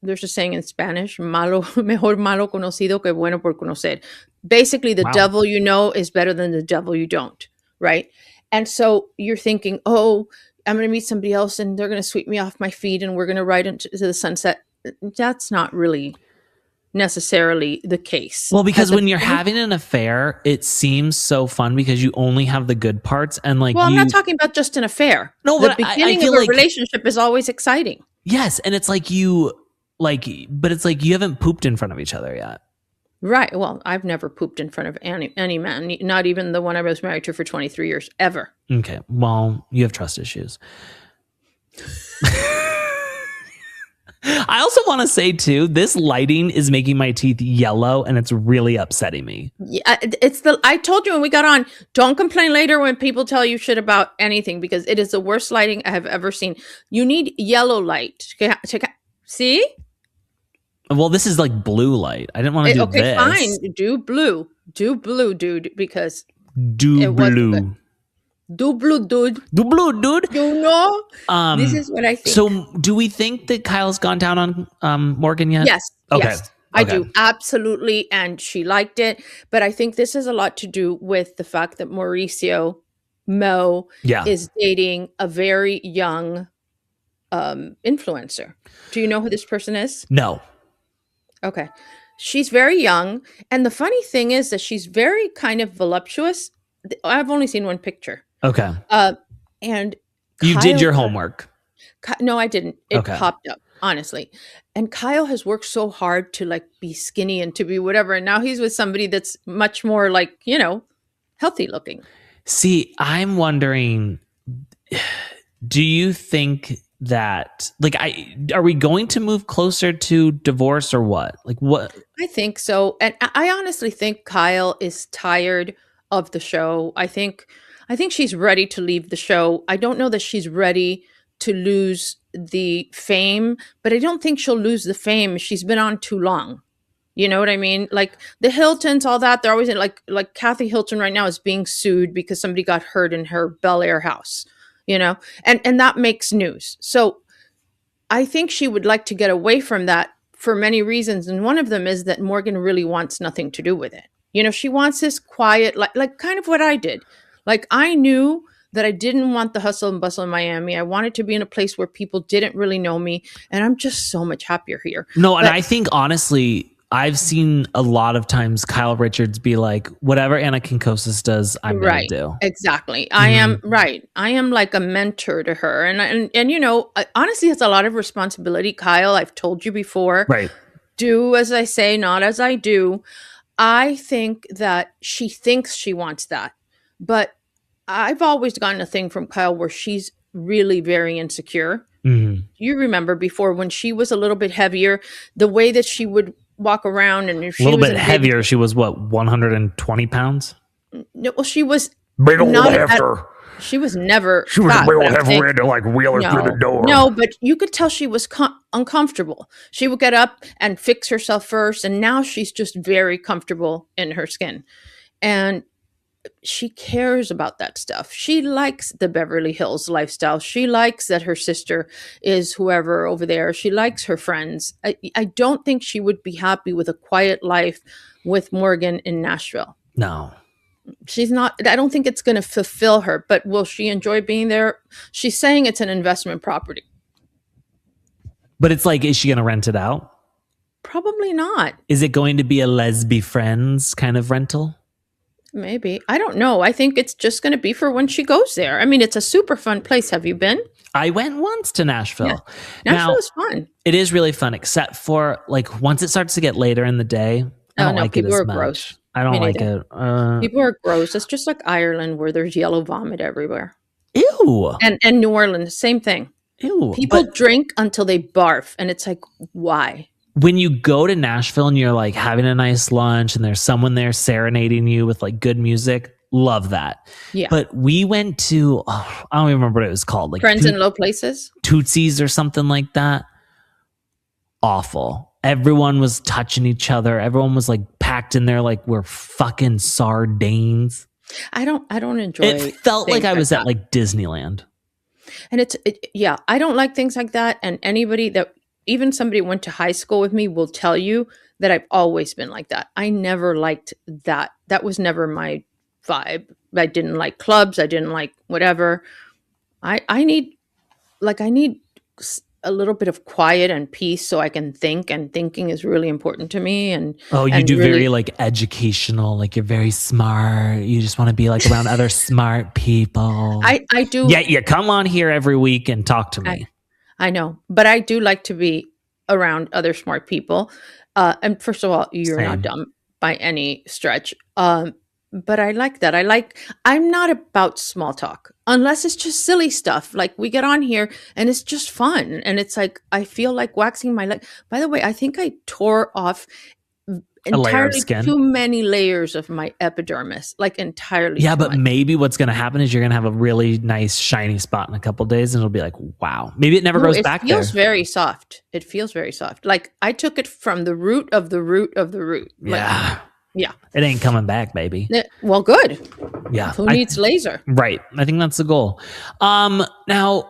there's a saying in Spanish, mejor malo conocido que bueno por conocer. Basically, the devil you know is better than the devil you don't, right? And so you're thinking, oh, I'm going to meet somebody else and they're going to sweep me off my feet and we're going to ride into the sunset. That's not really necessarily the case. Well, because when you're having an affair, it seems so fun because you only have the good parts. And like, I'm not talking about just an affair. No, the but beginning I feel of a like, relationship is always exciting. Yes. And it's like but it's like you haven't pooped in front of each other yet. Right. Well, I've never pooped in front of any man, not even the one I was married to for 23 years, ever. Okay. Well, you have trust issues. I also want to say too, this lighting is making my teeth yellow and it's really upsetting me. Yeah, I told you when we got on, don't complain later when people tell you shit about anything because it is the worst lighting I have ever seen. You need yellow light. See? Well, this is like blue light. I didn't want to do this. Okay, fine. Do blue, dude, because do blue. Do blue, dude. Do blue, dude. You know, this is what I think. So, do we think that Kyle's gone down on Morgan yet? Yes. Okay. Yes, I do. Absolutely. And she liked it. But I think this has a lot to do with the fact that Mauricio Mo is dating a very young influencer. Do you know who this person is? No. Okay. She's very young. And the funny thing is that she's very kind of voluptuous. I've only seen one picture. Okay. And you did your homework. No, I didn't. It popped up, honestly. And Kyle has worked so hard to like be skinny and to be whatever. And now he's with somebody that's much more like, you know, healthy looking. See, I'm wondering, do you think that like are we going to move closer to divorce or what? Like what? I think so. And I honestly think Kyle is tired of the show. I think she's ready to leave the show. I don't know that she's ready to lose the fame, but I don't think she'll lose the fame. She's been on too long. You know what I mean? Like the Hiltons, all that, they're always in like Kathy Hilton right now is being sued because somebody got hurt in her Bel Air house, you know, and that makes news. So I think she would like to get away from that for many reasons. And one of them is that Morgan really wants nothing to do with it. You know, she wants this quiet, like kind of what I did. Like I knew that I didn't want the hustle and bustle in Miami. I wanted to be in a place where people didn't really know me. And I'm just so much happier here. No, and I think honestly, I've seen a lot of times Kyle Richards be like, whatever Ana Quincoces does, I'm going to do. Exactly. I am right. I am like a mentor to her. And you know, honestly, it's a lot of responsibility. Kyle, I've told you before. Right. Do as I say, not as I do. I think that she thinks she wants that. But I've always gotten a thing from Kyle where she's really very insecure You remember before when she was a little bit heavier, the way that she would walk around, and if she a little was bit heavier, she was what, 120 pounds? No, well, she was Big old not hefter. she was never She was fat, a big but old I'm hefter. saying- We had to like wheel her through the door. No, but you could tell she was uncomfortable. She would get up and fix herself first, and now she's just very comfortable in her skin. And she cares about that stuff. She likes the Beverly Hills lifestyle. She likes that her sister is whoever over there. She likes her friends. I don't think she would be happy with a quiet life with Morgan in Nashville. No. She's not, I don't think it's going to fulfill her, but will she enjoy being there? She's saying it's an investment property. But it's like, is she going to rent it out? Probably not. Is it going to be a lesbi friends kind of rental? Maybe. I don't know. I think it's just going to be for when she goes there. I mean, it's a super fun place. Have you been? I went once to Nashville. Yeah. Nashville is fun. It is really fun, except for like once it starts to get later in the day, I don't like it as much. Gross. I don't like it. People are gross. It's just like Ireland where there's yellow vomit everywhere. Ew. And New Orleans, same thing. Ew. People drink until they barf. And it's like, why? When you go to Nashville and you're like having a nice lunch and there's someone there serenading you with like good music, love that. Yeah. But we went to, I don't even remember what it was called. Like Friends in Low Places? Tootsie's or something like that. Awful. Everyone was touching each other. Everyone was like packed in there like we're fucking sardines. I don't enjoy it. Felt like I was that. at like Disneyland. And yeah, I don't like things like that. And anybody that, even somebody who went to high school with me will tell you that I've always been like that. I never liked that. That was never my vibe. I didn't like clubs. I didn't like whatever. I need a little bit of quiet and peace so I can think, and thinking is really important to me. And you do really, very like educational, like you're very smart. You just want to be like around other smart people. I do. Yeah, you come on here every week and talk to me. I know, but I do like to be around other smart people. And first of all, you're not dumb by any stretch. But I like that. I'm not about small talk unless it's just silly stuff. Like we get on here and it's just fun. And it's like, I feel like waxing my leg. By the way, I think I tore off entirely too many layers of my epidermis, like entirely. Yeah, but maybe what's going to happen is you're going to have a really nice shiny spot in a couple of days and it'll be like, wow, maybe it never goes back there. It feels very soft. It feels very soft. Like I took it from the root of the root of the root. Yeah. Yeah. It ain't coming back, baby. Well, good. Yeah. Who needs laser? Right. I think that's the goal. Now,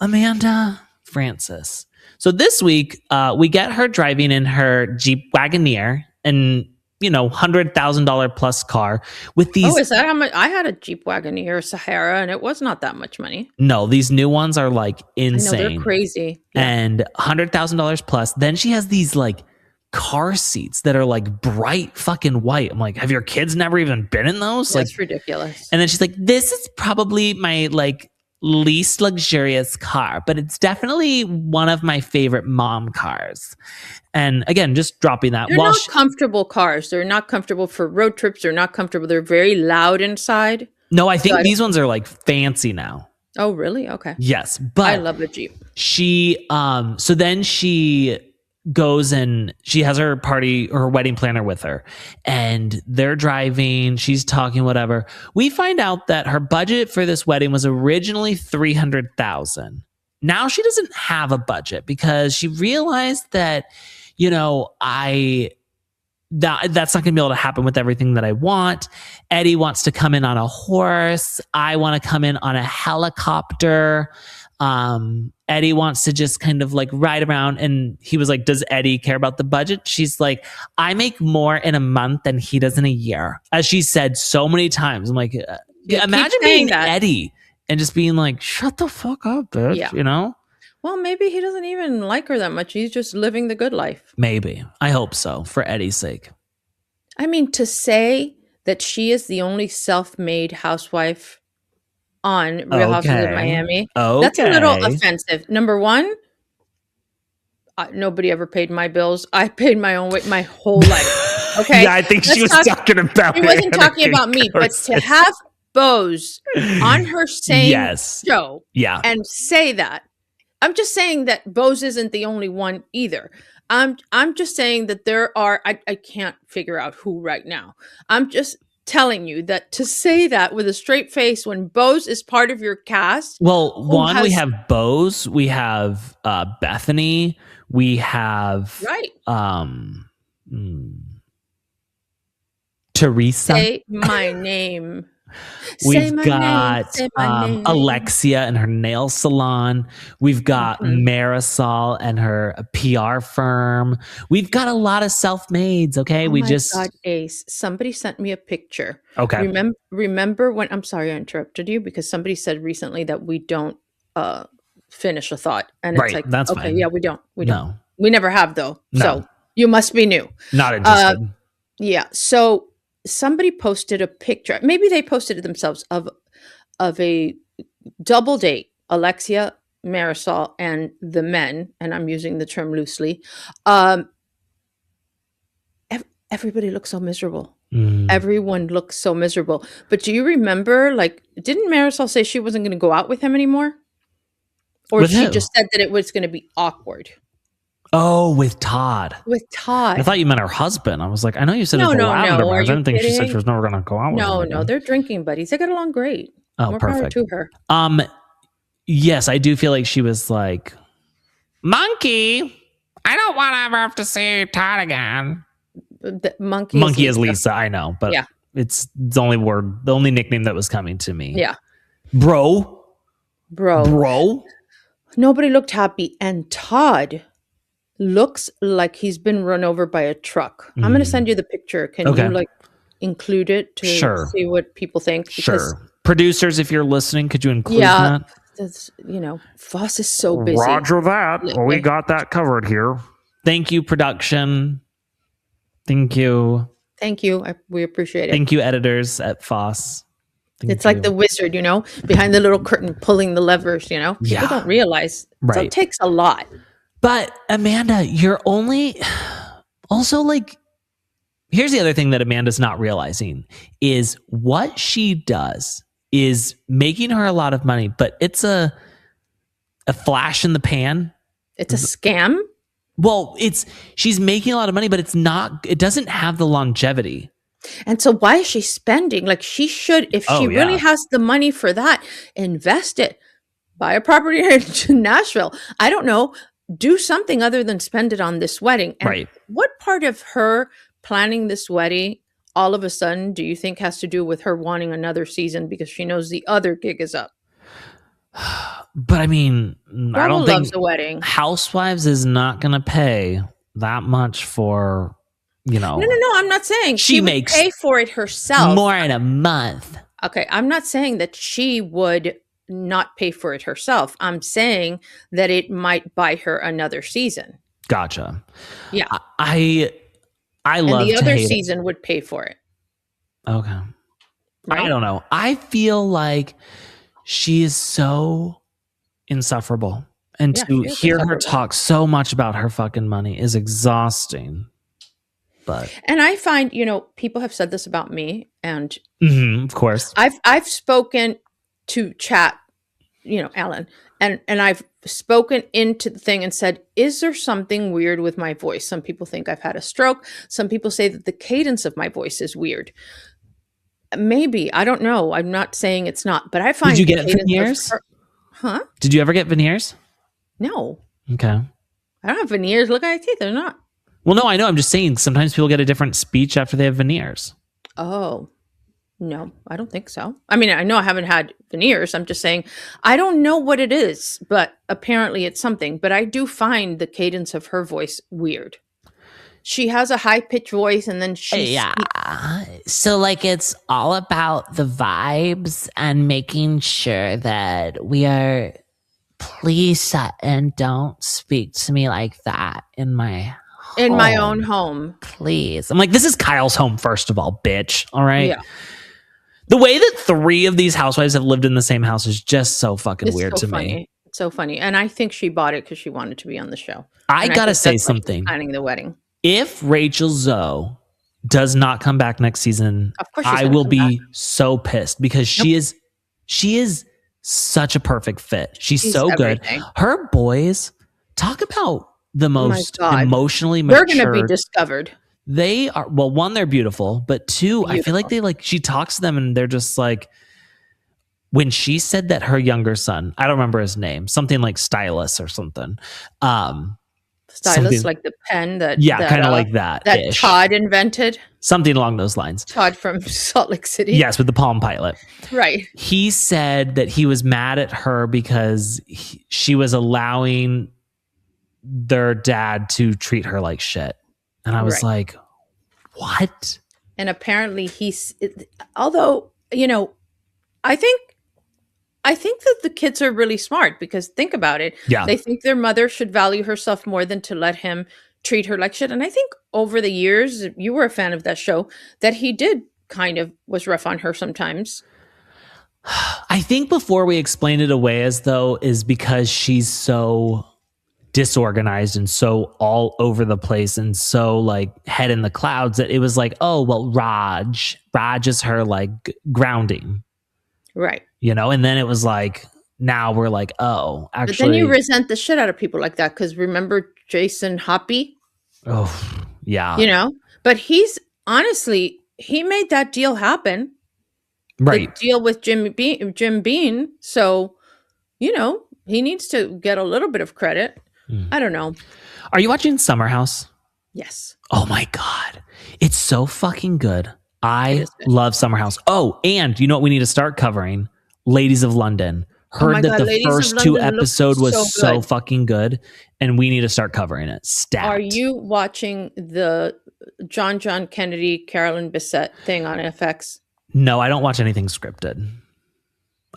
Amanda Frances. So this week, we get her driving in her Jeep Wagoneer and, $100,000 plus car with these. Oh, is that how much? I had a Jeep Wagoneer Sahara and it was not that much money. No, these new ones are like insane. I know, they're crazy. Yeah. And $100,000 plus. Then she has these like car seats that are like bright fucking white. I'm like, have your kids never even been in those? That's like ridiculous. And then she's like, this is probably my like least luxurious car, but it's definitely one of my favorite mom cars. And again, just dropping that. They're not comfortable cars. They're not comfortable for road trips. They're not comfortable. They're very loud inside. No, I think these ones are like fancy now. Oh, really? Okay. Yes, but I love the Jeep. She so then she goes and she has her party or her wedding planner with her and they're driving, she's talking, whatever. We find out that her budget for this wedding was originally $300,000. Now she doesn't have a budget because she realized that, that's not going to be able to happen with everything that I want. Eddie wants to come in on a horse. I want to come in on a helicopter. Eddie wants to just kind of like ride around. And he was like, does Eddie care about the budget? She's like, I make more in a month than he does in a year. As she said so many times. I'm like, imagine being Eddie and just being like, shut the fuck up, bitch. Yeah. Well, maybe he doesn't even like her that much. He's just living the good life. Maybe. I hope so, for Eddie's sake. I mean, to say that she is the only self-made housewife on Real Housewives of Miami, that's a little offensive. Number one, nobody ever paid my bills. I paid my own way my whole life. Okay. Yeah, I think she was talking about She wasn't talking about me, but to have F.O.S on her same show and say that, I'm just saying that Bose isn't the only one either. I'm just saying that there are. I can't figure out who right now. I'm just telling you that to say that with a straight face when Bose is part of your cast. Well, we have Bose, we have Bethany, we have Teresa. Say my name. We've got Alexia and her nail salon. We've got Marisol and her PR firm. We've got a lot of self-mades, okay? Oh my God, Ace. Somebody sent me a picture. Okay. Remember when, I'm sorry I interrupted you because somebody said recently that we don't finish a thought. And it's like, that's okay, fine. yeah, we don't. No. We never have though. No. So you must be new. Not interested. Yeah. So somebody posted a picture. Maybe they posted it themselves of a double date, Alexia, Marisol, and the men. And I'm using the term loosely. Everybody looks so miserable. Everyone looks so miserable. But do you remember, like, didn't Marisol say she wasn't going to go out with him anymore? Or she just said that it was going to be awkward? Oh, with Todd. I thought you meant her husband. I was like, I know you said it's the lavender bar. I didn't think she said she was never going to go out with him. No, they're drinking buddies. They get along great. Oh, more perfect. power to her. Yes, I do feel like she was like, Monkey, I don't want to ever have to see Todd again. The monkey is Lisa. I know, but yeah. It's the only nickname that was coming to me. Yeah. Bro. Nobody looked happy. And Todd looks like he's been run over by a truck. I'm going to send you the picture. Can you include it to see what people think? Because, sure. Producers, if you're listening, could you include that? That's, F.O.S is so busy. Roger that. Well, we got that covered here. Thank you, production. Thank you. We appreciate it. Thank you, editors at F.O.S. It's like the wizard, behind the little curtain, pulling the levers, People don't realize. Right. So it takes a lot. But Amanda, you're also like, here's the other thing that Amanda's not realizing is what she does is making her a lot of money, but it's a flash in the pan. It's a scam. Well, she's making a lot of money, but it doesn't have the longevity. And so why is she spending? Like she should, if she really has the money for that, invest it, buy a property in Nashville. I don't know. Do something other than spend it on this wedding. And what part of her planning this wedding all of a sudden do you think has to do with her wanting another season because she knows the other gig is up? But I mean, I don't think loves a wedding. Housewives is not going to pay that much for, No, I'm not saying she makes would pay for it herself. More in a month. Okay, I'm not saying that she would not pay for it herself. I'm saying that it might buy her another season. Gotcha. Yeah. I love the other season would pay for it. Okay. Right? I don't know. I feel like she is so insufferable. And to hear her talk so much about her fucking money is exhausting. And I find, people have said this about me, and of course, I've spoken to chat, Alan, and I've spoken into the thing and said, is there something weird with my voice? Some people think I've had a stroke. Some people say that the cadence of my voice is weird. Maybe, I don't know. I'm not saying it's not, but I find. Did you get veneers? Huh? Did you ever get veneers? No. Okay. I don't have veneers. Look at my teeth. They're not. Well, no, I know. I'm just saying sometimes people get a different speech after they have veneers. Oh, no, I don't think so. I mean, I know I haven't had veneers. I'm just saying I don't know what it is, but apparently it's something. But I do find the cadence of her voice weird. She has a high-pitched voice and then she... So, like, it's all about the vibes and making sure that we are... Please, Sutton, don't speak to me like that in my... In my own home. Please. I'm like, this is Kyle's home, first of all, bitch. All right? Yeah. The way that 3 of these housewives have lived in the same house is just so fucking weird to me. It's so funny. And I think she bought it because she wanted to be on the show. I got to say something. Planning the wedding. If Rachel Zoe does not come back next season, of course I will be so pissed because she is Such a perfect fit. She's so everything. good. Her boys, talk about the most emotionally They're mature. going to be discovered. They are, well, one, they're beautiful, but two, I feel like she talks to them and they're just like, when she said that her younger son, I don't remember his name, something like Stylus or something. Stylus, like the pen that kind of like that Todd invented, something along those lines. Todd from Salt Lake City, yes, with the Palm Pilot, right? He said that he was mad at her because she was allowing their dad to treat her like shit, and I was like, what? And apparently although I think that the kids are really smart, because think about it. Yeah. They think their mother should value herself more than to let him treat her like shit. And I think over the years, you were a fan of that show, that he did kind of was rough on her sometimes. I think before we explain it away as though is because she's so disorganized and so all over the place and so like head in the clouds that it was like, oh, well, Raj is her like grounding. Right. And then it was like, now we're like, oh, actually. But then you resent the shit out of people like that, because remember Jason Hoppy? Oh, yeah. But he's honestly, he made that deal happen. Right. The deal with Jim Beam. So, he needs to get a little bit of credit. I don't know. Are you watching Summer House? Yes. Oh my God. It's so fucking good. I love Summer House. Oh, and you know what we need to start covering? Ladies of London. Heard that the first 2 episodes was so fucking good, and we need to start covering it. Stat. Are you watching the John Kennedy, Carolyn Bessette thing on FX? No, I don't watch anything scripted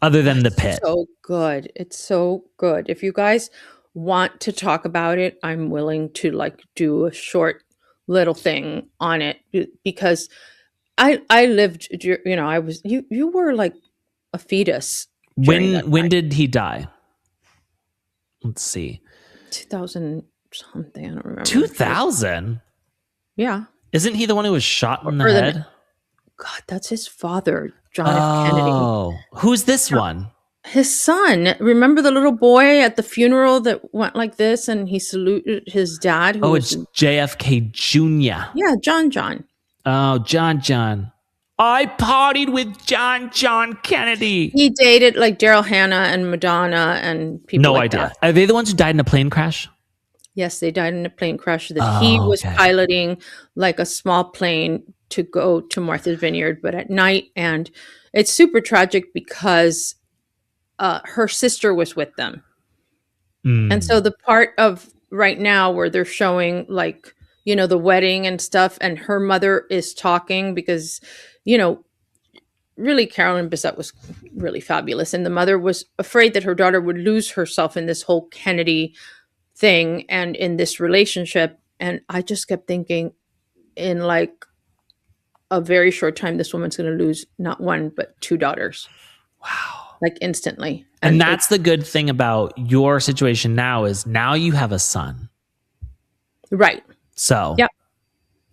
other than The Pit. So good. It's so good. If you guys want to talk about it, I'm willing to like do a short little thing on it, because I lived, I was, you were like a fetus. When did he die? Let's see. 2000 something. I don't remember. 2000? Yeah. Isn't he the one who was shot in the head? God, that's his father, John F. Kennedy. Oh, who's this one? His son. Remember the little boy at the funeral that went like this and he saluted his dad? It's JFK Jr. Yeah, John. Oh, John. I partied with John Kennedy. He dated like Daryl Hannah and Madonna and people no like idea. that. Are they the ones who died in a plane crash? Yes, they died in a plane crash that he was piloting like a small plane to go to Martha's Vineyard, but at night. And it's super tragic because her sister was with them. And so the part of right now where they're showing like, the wedding and stuff, and her mother is talking because, really Carolyn Bessette was really fabulous. And the mother was afraid that her daughter would lose herself in this whole Kennedy thing and in this relationship. And I just kept thinking, in like a very short time, this woman's going to lose not one, but 2 daughters. Wow. Like instantly. And that's the good thing about your situation now is now you have a son. Right. So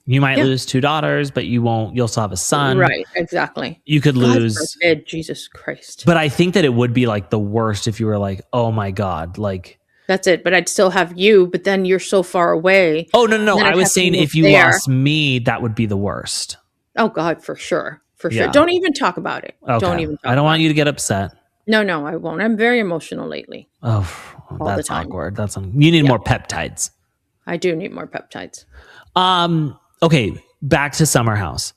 you might lose 2 daughters, but you'll still have a son. Right. Exactly. You could lose. Forbid, Jesus Christ. But I think that it would be like the worst if you were like, oh my God, like. That's it. But I'd still have you, but then you're so far away. Oh, no. I was saying if you lost me, that would be the worst. Oh God, for sure. For sure. Don't even talk about it. Okay. Don't even talk I don't want you to get upset. No, I won't. I'm very emotional lately. Oh, that's awkward. You need more peptides. I do need more peptides. Okay, back to Summer House.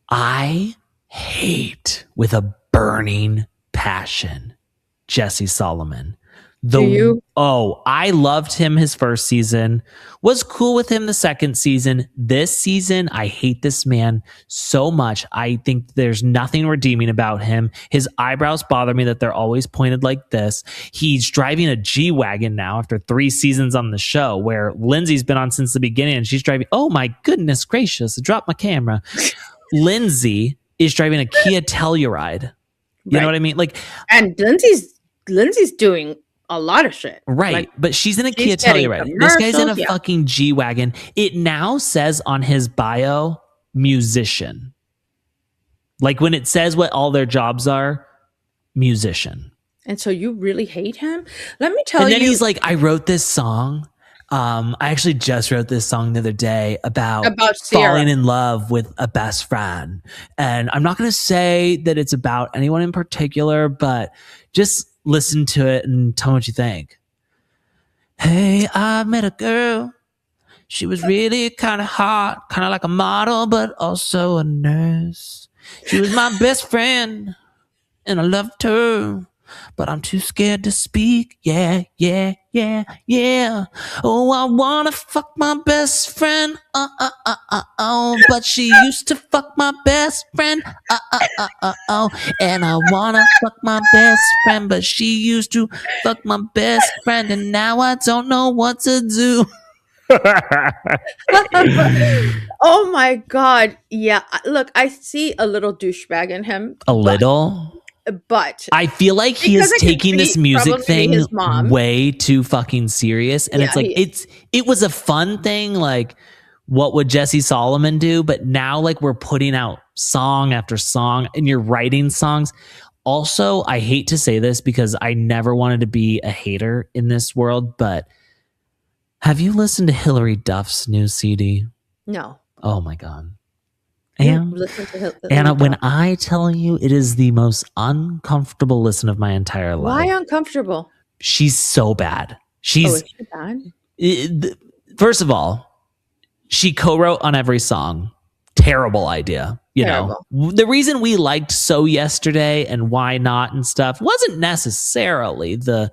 I hate with a burning passion Jesse Solomon. Do you? Oh, I loved him his first season. Was cool with him the second season. This season, I hate this man so much. I think there's nothing redeeming about him. His eyebrows bother me that they're always pointed like this. He's driving a G-Wagon now after 3 seasons on the show, where Lindsay's been on since the beginning and she's driving. Oh my goodness gracious, I dropped my camera. Lindsay is driving a Kia Telluride. You know what I mean? Like, and Lindsay's doing a lot of shit. Right. Like, but she's in a Kia Telluride. This guy's in a fucking G-Wagon. It now says on his bio, musician. Like when it says what all their jobs are, musician. And so you really hate him? Let me tell you. And then he's like, I wrote this song. I actually just wrote this song the other day about falling in love with a best friend. And I'm not going to say that it's about anyone in particular, but just listen to it and tell me what you think. Hey, I met a girl. She was really kind of hot, kind of like a model, but also a nurse. She was my best friend, and I loved her, but I'm too scared to speak. Yeah, yeah, yeah, yeah. Oh, I wanna fuck my best friend. Oh, but she used to fuck my best friend. Oh, and I wanna fuck my best friend, but she used to fuck my best friend, and now I don't know what to do. Oh my God. Yeah. Look, I see a little douchebag in him. A little? But I feel like he is taking this music thing way too fucking serious. And it's like, it was a fun thing. Like, what would Jesse Solomon do? But now, like, we're putting out song after song and you're writing songs. Also, I hate to say this because I never wanted to be a hater in this world, but have you listened to Hilary Duff's new CD? No. Oh my God. Anna, when I tell you it is the most uncomfortable listen of my entire life. Why uncomfortable? She's so bad. Is she bad? First of all, she co-wrote on every song. Terrible idea. You know, the reason we liked So Yesterday and Why Not and stuff wasn't necessarily the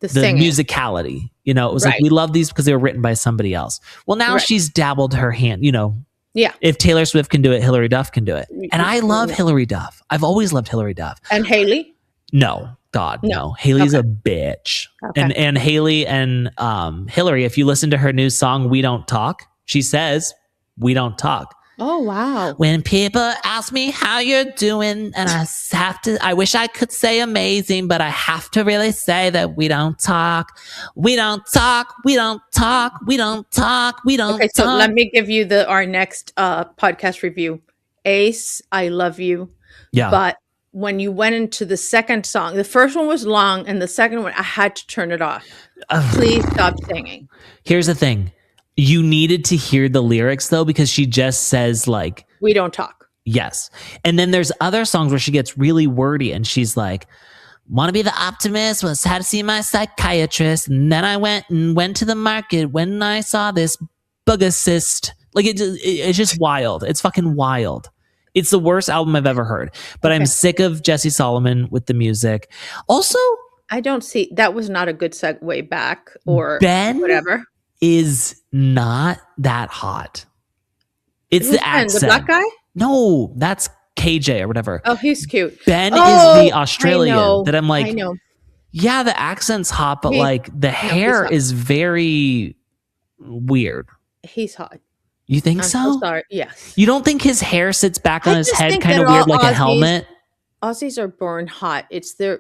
musicality. You know, it was like, we love these because they were written by somebody else. Well, now she's dabbled her hand, you know. Yeah. If Taylor Swift can do it, Hilary Duff can do it. And I love Hilary Duff. I've always loved Hilary Duff. And Haley? No. God, no. Haley's a bitch. Okay. And Haley and Hilary, if you listen to her new song, We Don't Talk, she says, we don't talk. Oh, wow. When people ask me how you're doing, and I wish I could say amazing, but I have to really say that we don't talk. We don't talk. We don't talk. We don't talk. We don't talk. Okay, so let me give you our next podcast review. Ace, I love you. Yeah. But when you went into the second song, the first one was long, and the second one, I had to turn it off. Please stop singing. Here's the thing. You needed to hear the lyrics though, because she just says like, we don't talk. Yes. And then there's other songs where she gets really wordy and she's like, want to be the optimist, was had to see my psychiatrist. And then I went to the market when I saw this bugger cyst. Like it's just wild. It's fucking wild. It's the worst album I've ever heard, but I'm sick of Jesse Solomon with the music. Also, I don't see, that was not a good segue back or whatever. Is not that hot. It's the accent. The black guy? No, that's KJ or whatever. Oh, he's cute. Ben is the Australian that I'm like, I know. Yeah, the accent's hot, but like the hair is very weird. He's hot. You think I'm so? Sorry. Yes. You don't think his hair sits back on his head kind of weird like a helmet? Aussies are born hot. It's their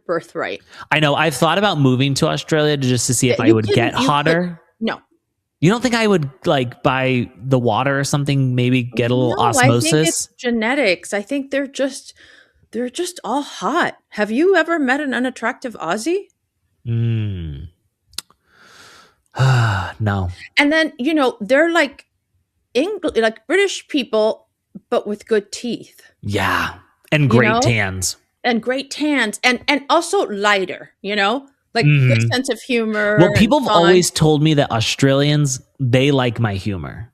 birthright. I know. I've thought about moving to Australia just to see if I would get hotter. No. You don't think I would like by the water or something, maybe get a little osmosis? I think it's genetics. I think they're just all hot. Have you ever met an unattractive Aussie? No. And then, they're like like British people, but with good teeth. Yeah. And great tans. And great tans. And also lighter, like good sense of humor. Well, people have always told me that Australians, they like my humor.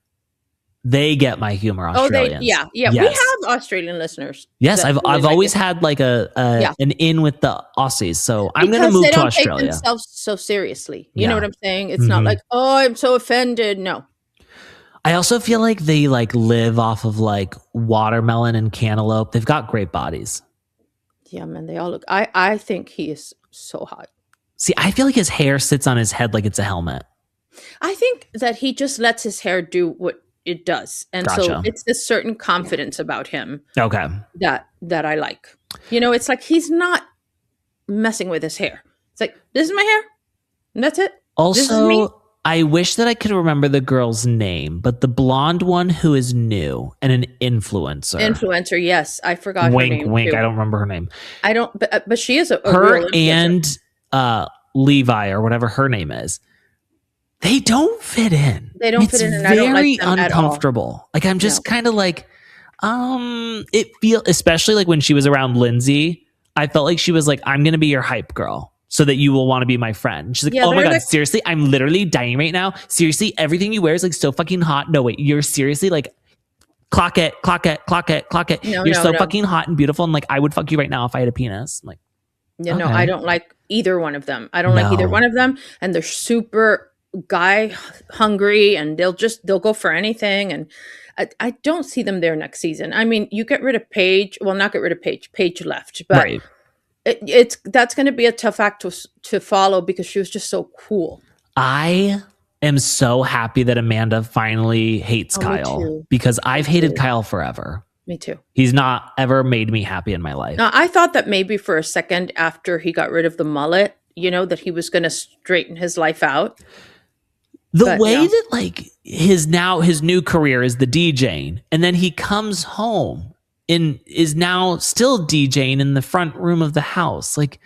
They get my humor, Australians. Yeah. Yes. We have Australian listeners. Yes, I've always had like an in with the Aussies. So I'm going to move to Australia. They don't take themselves so seriously. You know what I'm saying? It's not like, oh, I'm so offended. No. I also feel like they like live off of like watermelon and cantaloupe. They've got great bodies. Yeah, man, they all look. I think he is so hot. See, I feel like his hair sits on his head like it's a helmet. I think that he just lets his hair do what it does. And so it's this certain confidence about him. Okay. That I like. It's like he's not messing with his hair. It's like, this is my hair. And that's it. Also, I wish that I could remember the girl's name, but the blonde one who is new and an influencer. Influencer, yes. I forgot her name. Wink. Too. I don't remember her name. I don't, but she is a her real influencer. And Levi or whatever her name is. They don't fit in. They don't fit in, and I don't like them uncomfortable. At all. Like I'm just kind of like, it feels, especially like when she was around Lindsay, I felt like she was like, I'm gonna be your hype girl, so that you will want to be my friend. She's like, oh my God, seriously? I'm literally dying right now. Seriously, everything you wear is like so fucking hot. No, wait, you're seriously like, clock it. No, you're so fucking hot and beautiful. And like, I would fuck you right now if I had a penis. I'm like, yeah, okay. No, I don't like either one of them. I don't like either one of them. And they're super guy hungry, and they'll go for anything. And I don't see them there next season. I mean, you get rid of Paige. Well, not get rid of Paige. Paige left, but right. That's going to be a tough act to follow because she was just so cool. I am so happy that Amanda finally hates Kyle, because I've hated Kyle forever. Me too. He's not ever made me happy in my life. Now, I thought that maybe for a second after he got rid of the mullet, that he was going to straighten his life out. The way that like his new career is the DJing, and then he comes home and is now still DJing in the front room of the house. Like,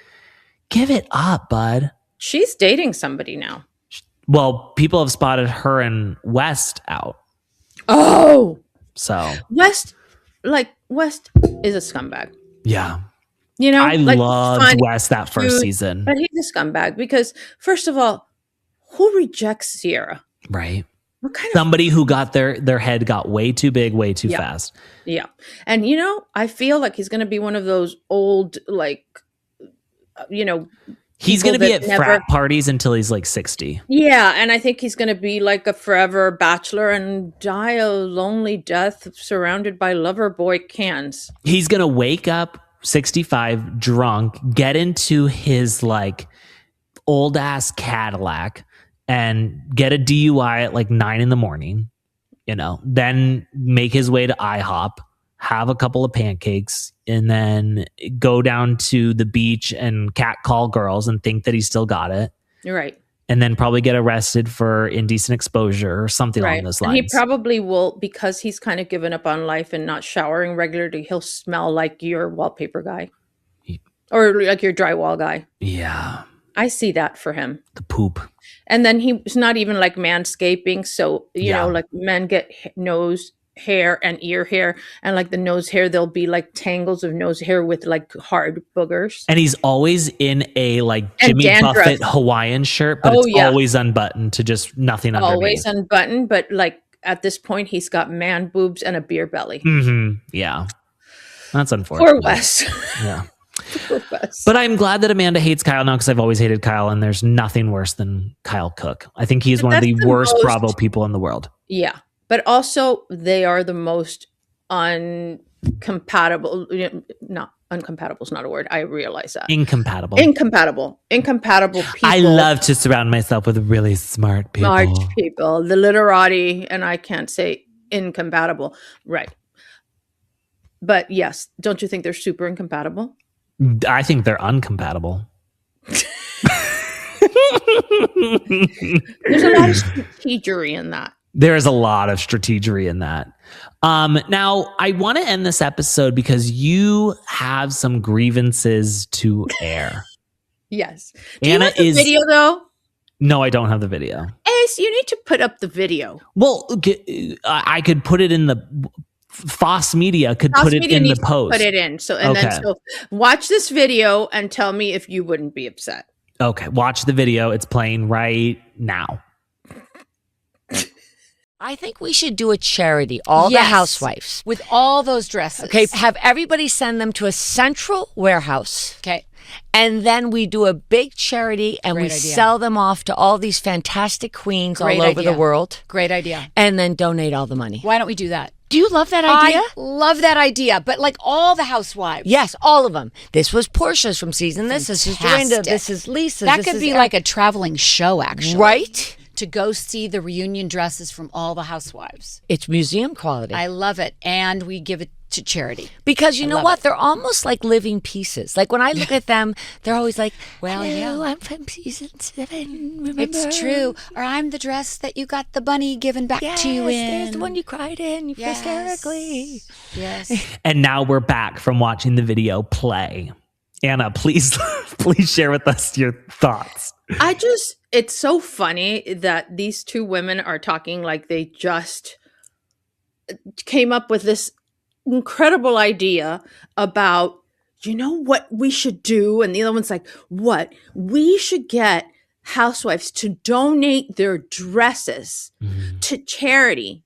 give it up, bud. She's dating somebody now. Well, people have spotted her and West out. Oh, so West is a scumbag. Yeah. I loved West that first season. But he's a scumbag because, first of all, who rejects Sierra? Right. What kind Somebody who got their head got way too big, way too fast. Yeah. And, I feel like he's going to be one of those old, he's going to be at frat parties until he's like 60. Yeah. And I think he's going to be like a forever bachelor and die a lonely death surrounded by lover boy cans. He's going to wake up 65 drunk, get into his like old ass Cadillac and get a DUI at like 9 a.m, then make his way to IHOP, have a couple of pancakes, and then go down to the beach and catcall girls and think that he still got it. You're right. And then probably get arrested for indecent exposure or something along those lines. And he probably will, because he's kind of given up on life and not showering regularly, he'll smell like your wallpaper guy or like your drywall guy. Yeah. I see that for him. The poop. And then he's not even like manscaping. So, like men get nose hair and ear hair, and like the nose hair, there'll be like tangles of nose hair with like hard boogers. And he's always in a like Jimmy Buffett Hawaiian shirt, but it's always unbuttoned to just nothing underneath. Always unbuttoned, but like at this point, he's got man boobs and a beer belly. Mm-hmm. Yeah. That's unfortunate. Poor Wes. Yeah. But I'm glad that Amanda hates Kyle now, because I've always hated Kyle, and there's nothing worse than Kyle Cook. I think he's one of the worst Bravo people in the world. Yeah. But also, they are the most uncompatible. Not uncompatible is not a word. I realize that. Incompatible people. I love to surround myself with really smart people. The literati, and I can't say incompatible. Right. But yes, don't you think they're super incompatible? I think they're uncompatible. There's a lot of strategery in that. There is a lot of strategery in that. Now, I want to end this episode because you have some grievances to air. Yes. Do you have the video, though? No, I don't have the video. Ace, you need to put up the video. Well, I could put it in the... F.O.S. Media could put it in the post. Put it in. So watch this video and tell me if you wouldn't be upset. Okay, watch the video. It's playing right now. I think we should do a charity, all the housewives. With all those dresses. Okay, have everybody send them to a central warehouse. Okay. And then we do a big charity and we sell them off to all these fantastic queens all over the world. Great idea. And then donate all the money. Why don't we do that? Do you love that idea? I love that idea, but like all the housewives. Yes, all of them. This was Portia's from season this. This is Dorinda. This is Lisa. That could be like a traveling show, actually. Right? To go see the reunion dresses from all the housewives. It's museum quality. I love it. And we give it to charity. Because you know what? They're almost like living pieces. Like when I look at them, they're always like, well, hello, I'm from season 7. Remember? It's true. Or I'm the dress that you got the bunny given back to you in. There's the one you cried in hysterically. Yes. And now we're back from watching the video play. Anna, please share with us your thoughts. It's so funny that these two women are talking like they just came up with this incredible idea about, you know what we should do? And the other one's like, what? We should get housewives to donate their dresses to charity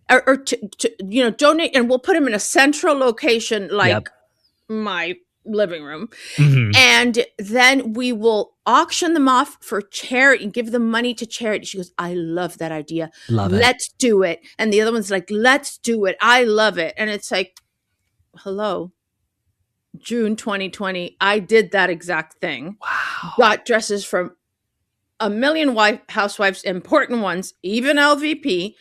or to donate, and we'll put them in a central location like my living room, and then we will auction them off for charity and give them money to charity. She goes, I love that idea. Let's do it. And the other one's like, let's do it. I love it. And it's like, hello, June 2020, I did that exact thing. Wow. Got dresses from a million housewives, important ones, even LVP,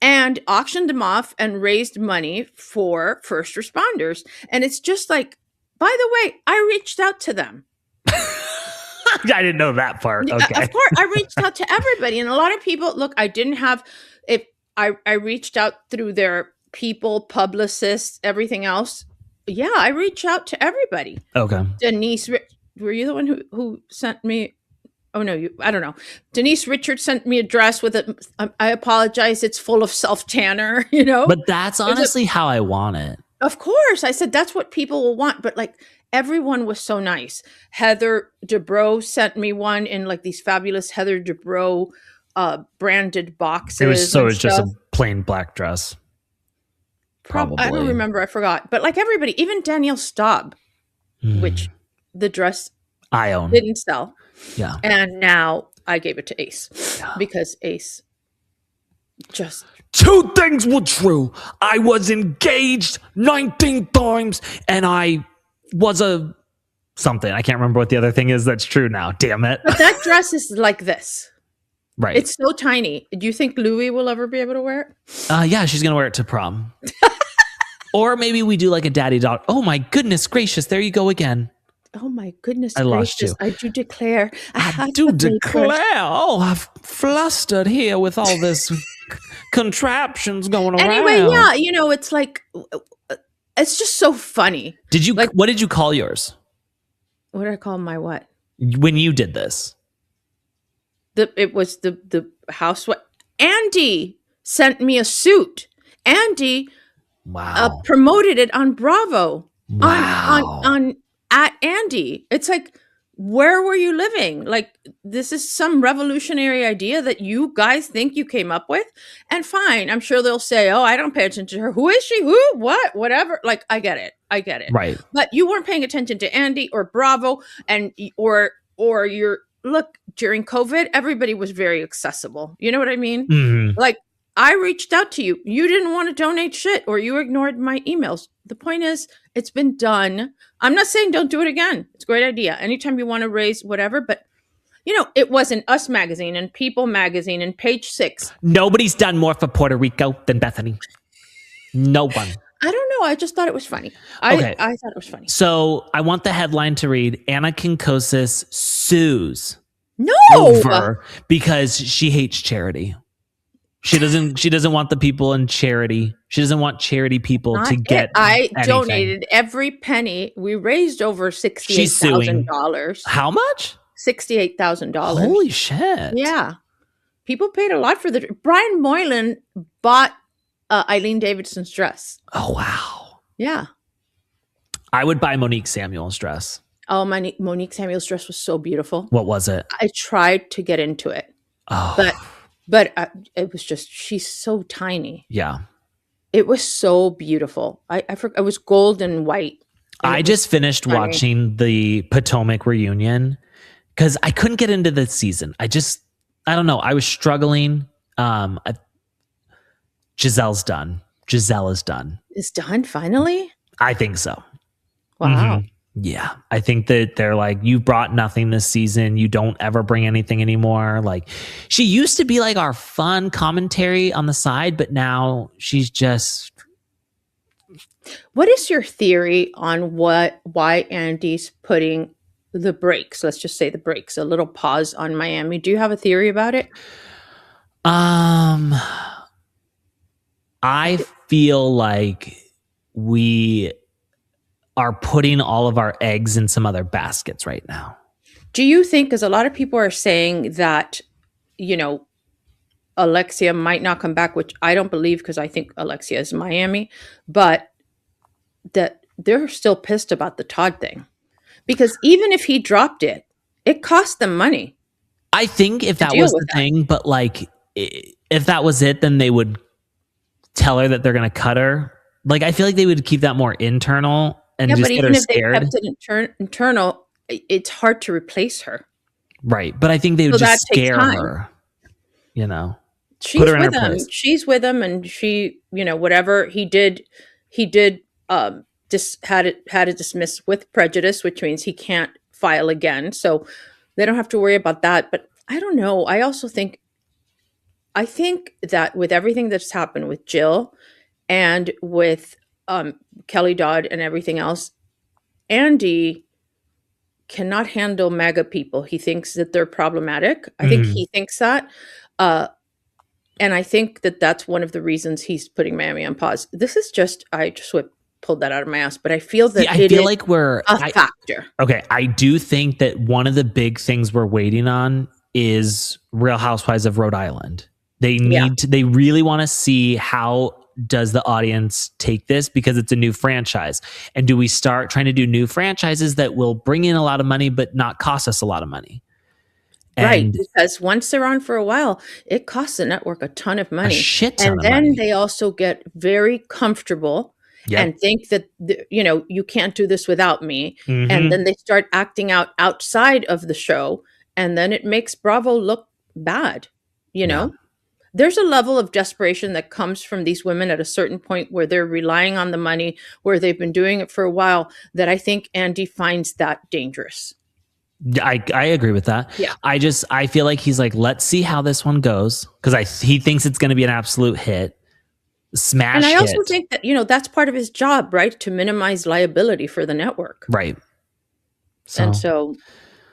and auctioned them off and raised money for first responders. And it's just like, by the way, I reached out to them. I didn't know that part. Okay. Of course, I reached out to everybody. And a lot of people, look, I didn't have, I reached out through their people, publicists, everything else. Yeah, I reached out to everybody. Okay. Denise, were you the one who sent me? Oh, no, I don't know. Denise Richards sent me a dress with it. I apologize. It's full of self-tanner, you know? But that's honestly how I want it. Of course. I said, that's what people will want. But like, everyone was so nice. Heather Dubrow sent me one in like these fabulous Heather Dubrow branded boxes. It was just a plain black dress. Probably. I don't remember. I forgot. But like everybody, even Danielle Staub, which the dress I own didn't sell. Yeah. And now I gave it to Ace because Ace just... Two things were true. I was engaged 19 times and I was a something. I can't remember what the other thing is that's true now. Damn it. But that dress is like this. Right. It's so tiny. Do you think Louie will ever be able to wear it? Yeah, she's going to wear it to prom. Or maybe we do like a daddy-daughter. Oh my goodness gracious. There you go again. Oh my goodness I lost you. I do declare. I do declare. Oh, I've flustered here with all this contraptions going around. Anyway, yeah, you know, it's like, it's just so funny. Did you, like, what did you call yours? What did I call my what? When you did this? It was the housewife. Andy sent me a suit. Andy promoted it on Bravo. Wow. On at Andy. It's like, where were you living? Like, this is some revolutionary idea that you guys think you came up with. And fine, I'm sure they'll say, oh, I don't pay attention to her. Who is she? Who? What? Whatever. Like, I get it. Right. But you weren't paying attention to Andy or Bravo or your look, during COVID, everybody was very accessible. You know what I mean? Mm-hmm. Like, I reached out to you. You didn't want to donate shit or you ignored my emails. The point is, it's been done. I'm not saying don't do it again. It's a great idea. Anytime you want to raise whatever, but you know, it was in Us Magazine and People Magazine and Page 6. Nobody's done more for Puerto Rico than Bethany. No one. I don't know. I just thought it was funny. Okay. I thought it was funny. So I want the headline to read, Ana Quincoces sues over because she hates charity. She doesn't want the people in charity. She doesn't want charity people to get I anything. donated every penny. We raised over $68,000. How much? $68,000. Holy shit. Yeah. People paid a lot for the... Brian Moylan bought Eileen Davidson's dress. Oh, wow. Yeah. I would buy Monique Samuel's dress. Oh, Monique Samuel's dress was so beautiful. What was it? I tried to get into it. Oh. But it was just, she's so tiny. Yeah. It was so beautiful. I forgot, it was gold and white. I just finished watching the Potomac reunion because I couldn't get into the season. I don't know. I was struggling. Giselle is done. It's done finally? I think so. Wow. Mm-hmm. Yeah. I think that they're like, you brought nothing this season. You don't ever bring anything anymore. Like, she used to be like our fun commentary on the side, but now she's just What is your theory on why Andy's putting the brakes? Let's just say the brakes, a little pause on Miami. Do you have a theory about it? I feel like we are putting all of our eggs in some other baskets right now. Do you think, because a lot of people are saying that, Alexia might not come back, which I don't believe, because I think Alexia is Miami, but that they're still pissed about the Todd thing. Because even if he dropped it, it cost them money. I think if that was the thing, but like, if that was it, then they would tell her that they're going to cut her. Like, I feel like they would keep that more internal and just get her scared. But even if they kept it internal, it's hard to replace her. Right. But I think they would just scare her, She's with him. She's with him, and she, whatever he did, just had it dismissed with prejudice, which means he can't file again. So they don't have to worry about that. But I don't know. I think that with everything that's happened with Jill and with Kelly Dodd and everything else, Andy cannot handle MAGA people. He thinks that they're problematic. I think he thinks that. And I think that that's one of the reasons he's putting Miami on pause. I just pulled that out of my ass, but I feel that I feel like we're a factor. Okay, I do think that one of the big things we're waiting on is Real Housewives of Rhode Island. They really want to see how does the audience take this, because it's a new franchise. And do we start trying to do new franchises that will bring in a lot of money but not cost us a lot of money? Right, because once they're on for a while, it costs the network a ton of money. A shit ton of money. And then they also get very comfortable and think that, you can't do this without me. Mm-hmm. And then they start acting out outside of the show. And then it makes Bravo look bad, There's a level of desperation that comes from these women at a certain point where they're relying on the money, where they've been doing it for a while, that I think Andy finds that dangerous. I agree with that. Yeah. I feel like he's like, let's see how this one goes, because he thinks it's going to be an absolute hit, smash. And I also think that that's part of his job, right, to minimize liability for the network, right? And so,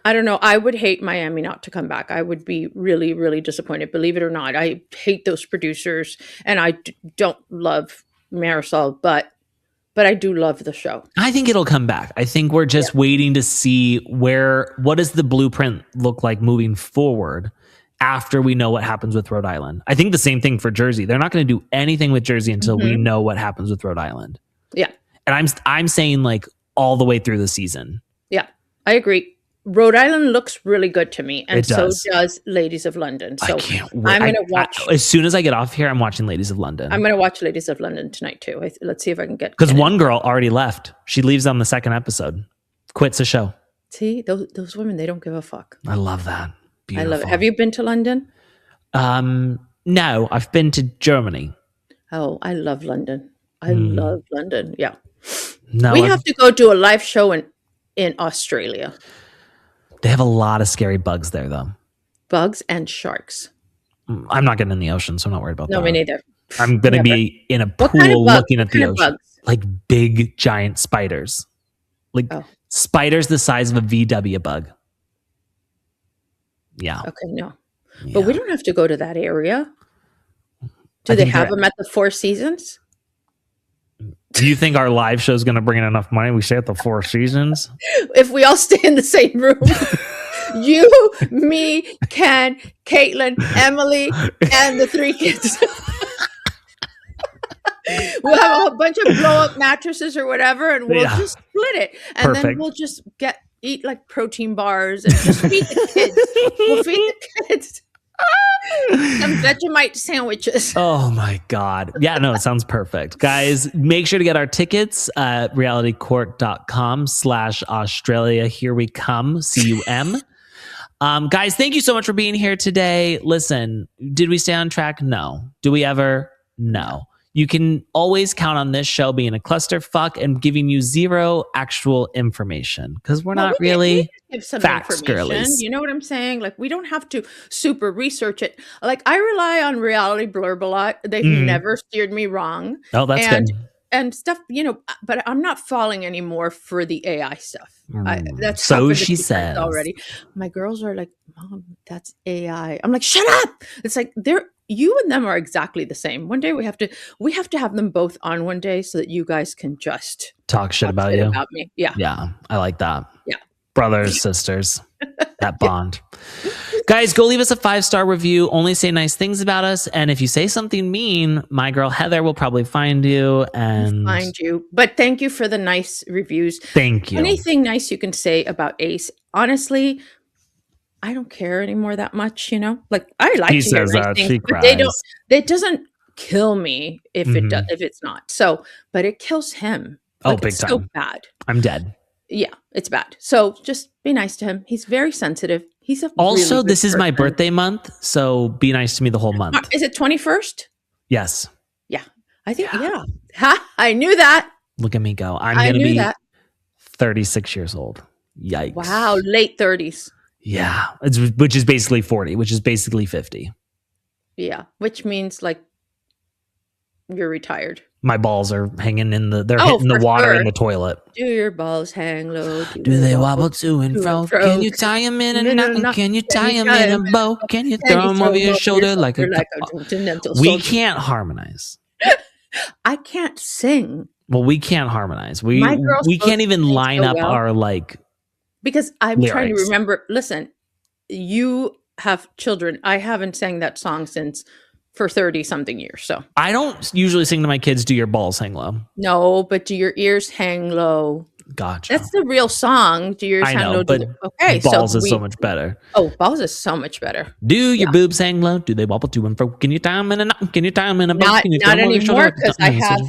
I don't know. I would hate Miami not to come back. I would be really, really disappointed. Believe it or not, I hate those producers, and I don't love Marisol, but I do love the show. I think it'll come back. I think we're just waiting to see what does the blueprint look like moving forward after we know what happens with Rhode Island. I think the same thing for Jersey. They're not going to do anything with Jersey until we know what happens with Rhode Island. Yeah. And I'm saying like all the way through the season. Yeah, I agree. Rhode Island looks really good to me, and so does Ladies of London. So I can't wait. I'm going to watch. As soon as I get off here, I'm watching Ladies of London. I'm going to watch Ladies of London tonight too. Let's see if I can get. Because one girl already left. She leaves on the second episode. Quits the show. See, those women, they don't give a fuck. I love that. Beautiful. I love it. Have you been to London? No, I've been to Germany. Oh, I love London. I love London. Yeah. No, we have to go do a live show in Australia. They have a lot of scary bugs there, though. Bugs and sharks. I'm not getting in the ocean, so I'm not worried about that. No, me neither. I'm going to be in a pool looking at the ocean. Like big, giant spiders. Like spiders the size of a VW bug. Yeah. Okay, no. Yeah. But we don't have to go to that area. Do they have them at the Four Seasons? Do you think our live show is going to bring in enough money? We stay at the Four Seasons? If we all stay in the same room. You, me, Ken, Caitlin, Emily, and the 3 kids. We'll have a bunch of blow-up mattresses or whatever, and we'll just split it. And then we'll just eat like protein bars and just feed the kids. We'll feed the kids some Vegemite sandwiches. Oh my God. Yeah, no, it sounds perfect. Guys, make sure to get our tickets at realitycourt.com/Australia. Here we come. CUM. Guys, thank you so much for being here today. Listen, did we stay on track? No. Do we ever? No. You can always count on this show being a clusterfuck and giving you zero actual information, because we're not really facts girlies. You know what I'm saying? Like, we don't have to super research it. Like, I rely on Reality Blurb a lot. They've never steered me wrong. Oh, that's good. and stuff, but I'm not falling anymore for the AI stuff. That's So happened she a few times says. already. My girls are like, Mom, that's AI. I'm like, shut up. It's like you and them are exactly the same. One day we have to have them both on one day so that you guys can just Talk shit about you. About me. Yeah. Yeah. I like that. Yeah. Brothers, sisters, that bond. Guys, go leave us a 5-star review. Only say nice things about us. And if you say something mean, my girl Heather will probably find you and find you. But thank you for the nice reviews. Thank you. Anything nice you can say about Ace. Honestly, I don't care anymore that much, Like I like to hear nice things, but they don't. It doesn't kill me if it does. If it's not so, but it kills him. Big time. So bad. I'm dead. Yeah, it's bad. So just be nice to him. He's very sensitive. He's also really this is my birthday month, so be nice to me the whole month. Is it 21st? Yes. Yeah, I think. Yeah. Ha! I knew that. Look at me go. I'm going to be 36 years old. Yikes! Wow, late 30s. Yeah, which is basically 40, which is basically 50. Yeah, which means like you're retired. My balls are hanging in they're hitting the water in the toilet. Do your balls hang low? Do they wobble to and fro? Can you tie them in a knot? Can you tie them in a bow? Can you throw them over your shoulder like a We can't harmonize. I can't sing. Well, we can't harmonize. We can't even line up our because I'm lyrics. Trying to remember. Listen, you have children. I haven't sang that song for 30 something years. So I don't usually sing to my kids, do your balls hang low? No, but do your ears hang low? Gotcha. That's the real song. Do yours hang low? But okay, balls is so much better. Oh, balls is so much better. Do your boobs hang low? Do they wobble to and fro? Can you tie them in a knot? Can you tie them in a bow? Can you not anymore because I have.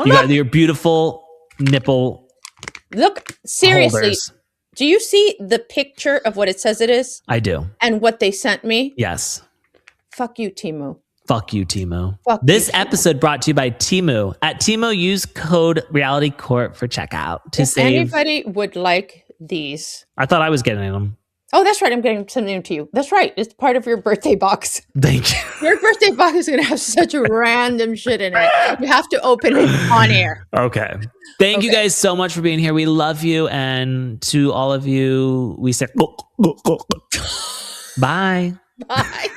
You got your beautiful nipple. Look, seriously. Holders. Do you see the picture of what it says it is? I do. And what they sent me? Yes. Fuck you, Temu. Fuck you, Temu. This episode brought to you by Temu. At Temu, use code RealityCourt for checkout to if save. Anybody would like these. I thought I was getting them. Oh, that's right. I'm getting something to you. That's right. It's part of your birthday box. Thank you. Your birthday box is going to have such a random shit in it. You have to open it on air. Okay. Thank you guys so much for being here. We love you. And to all of you, we say bye. Bye.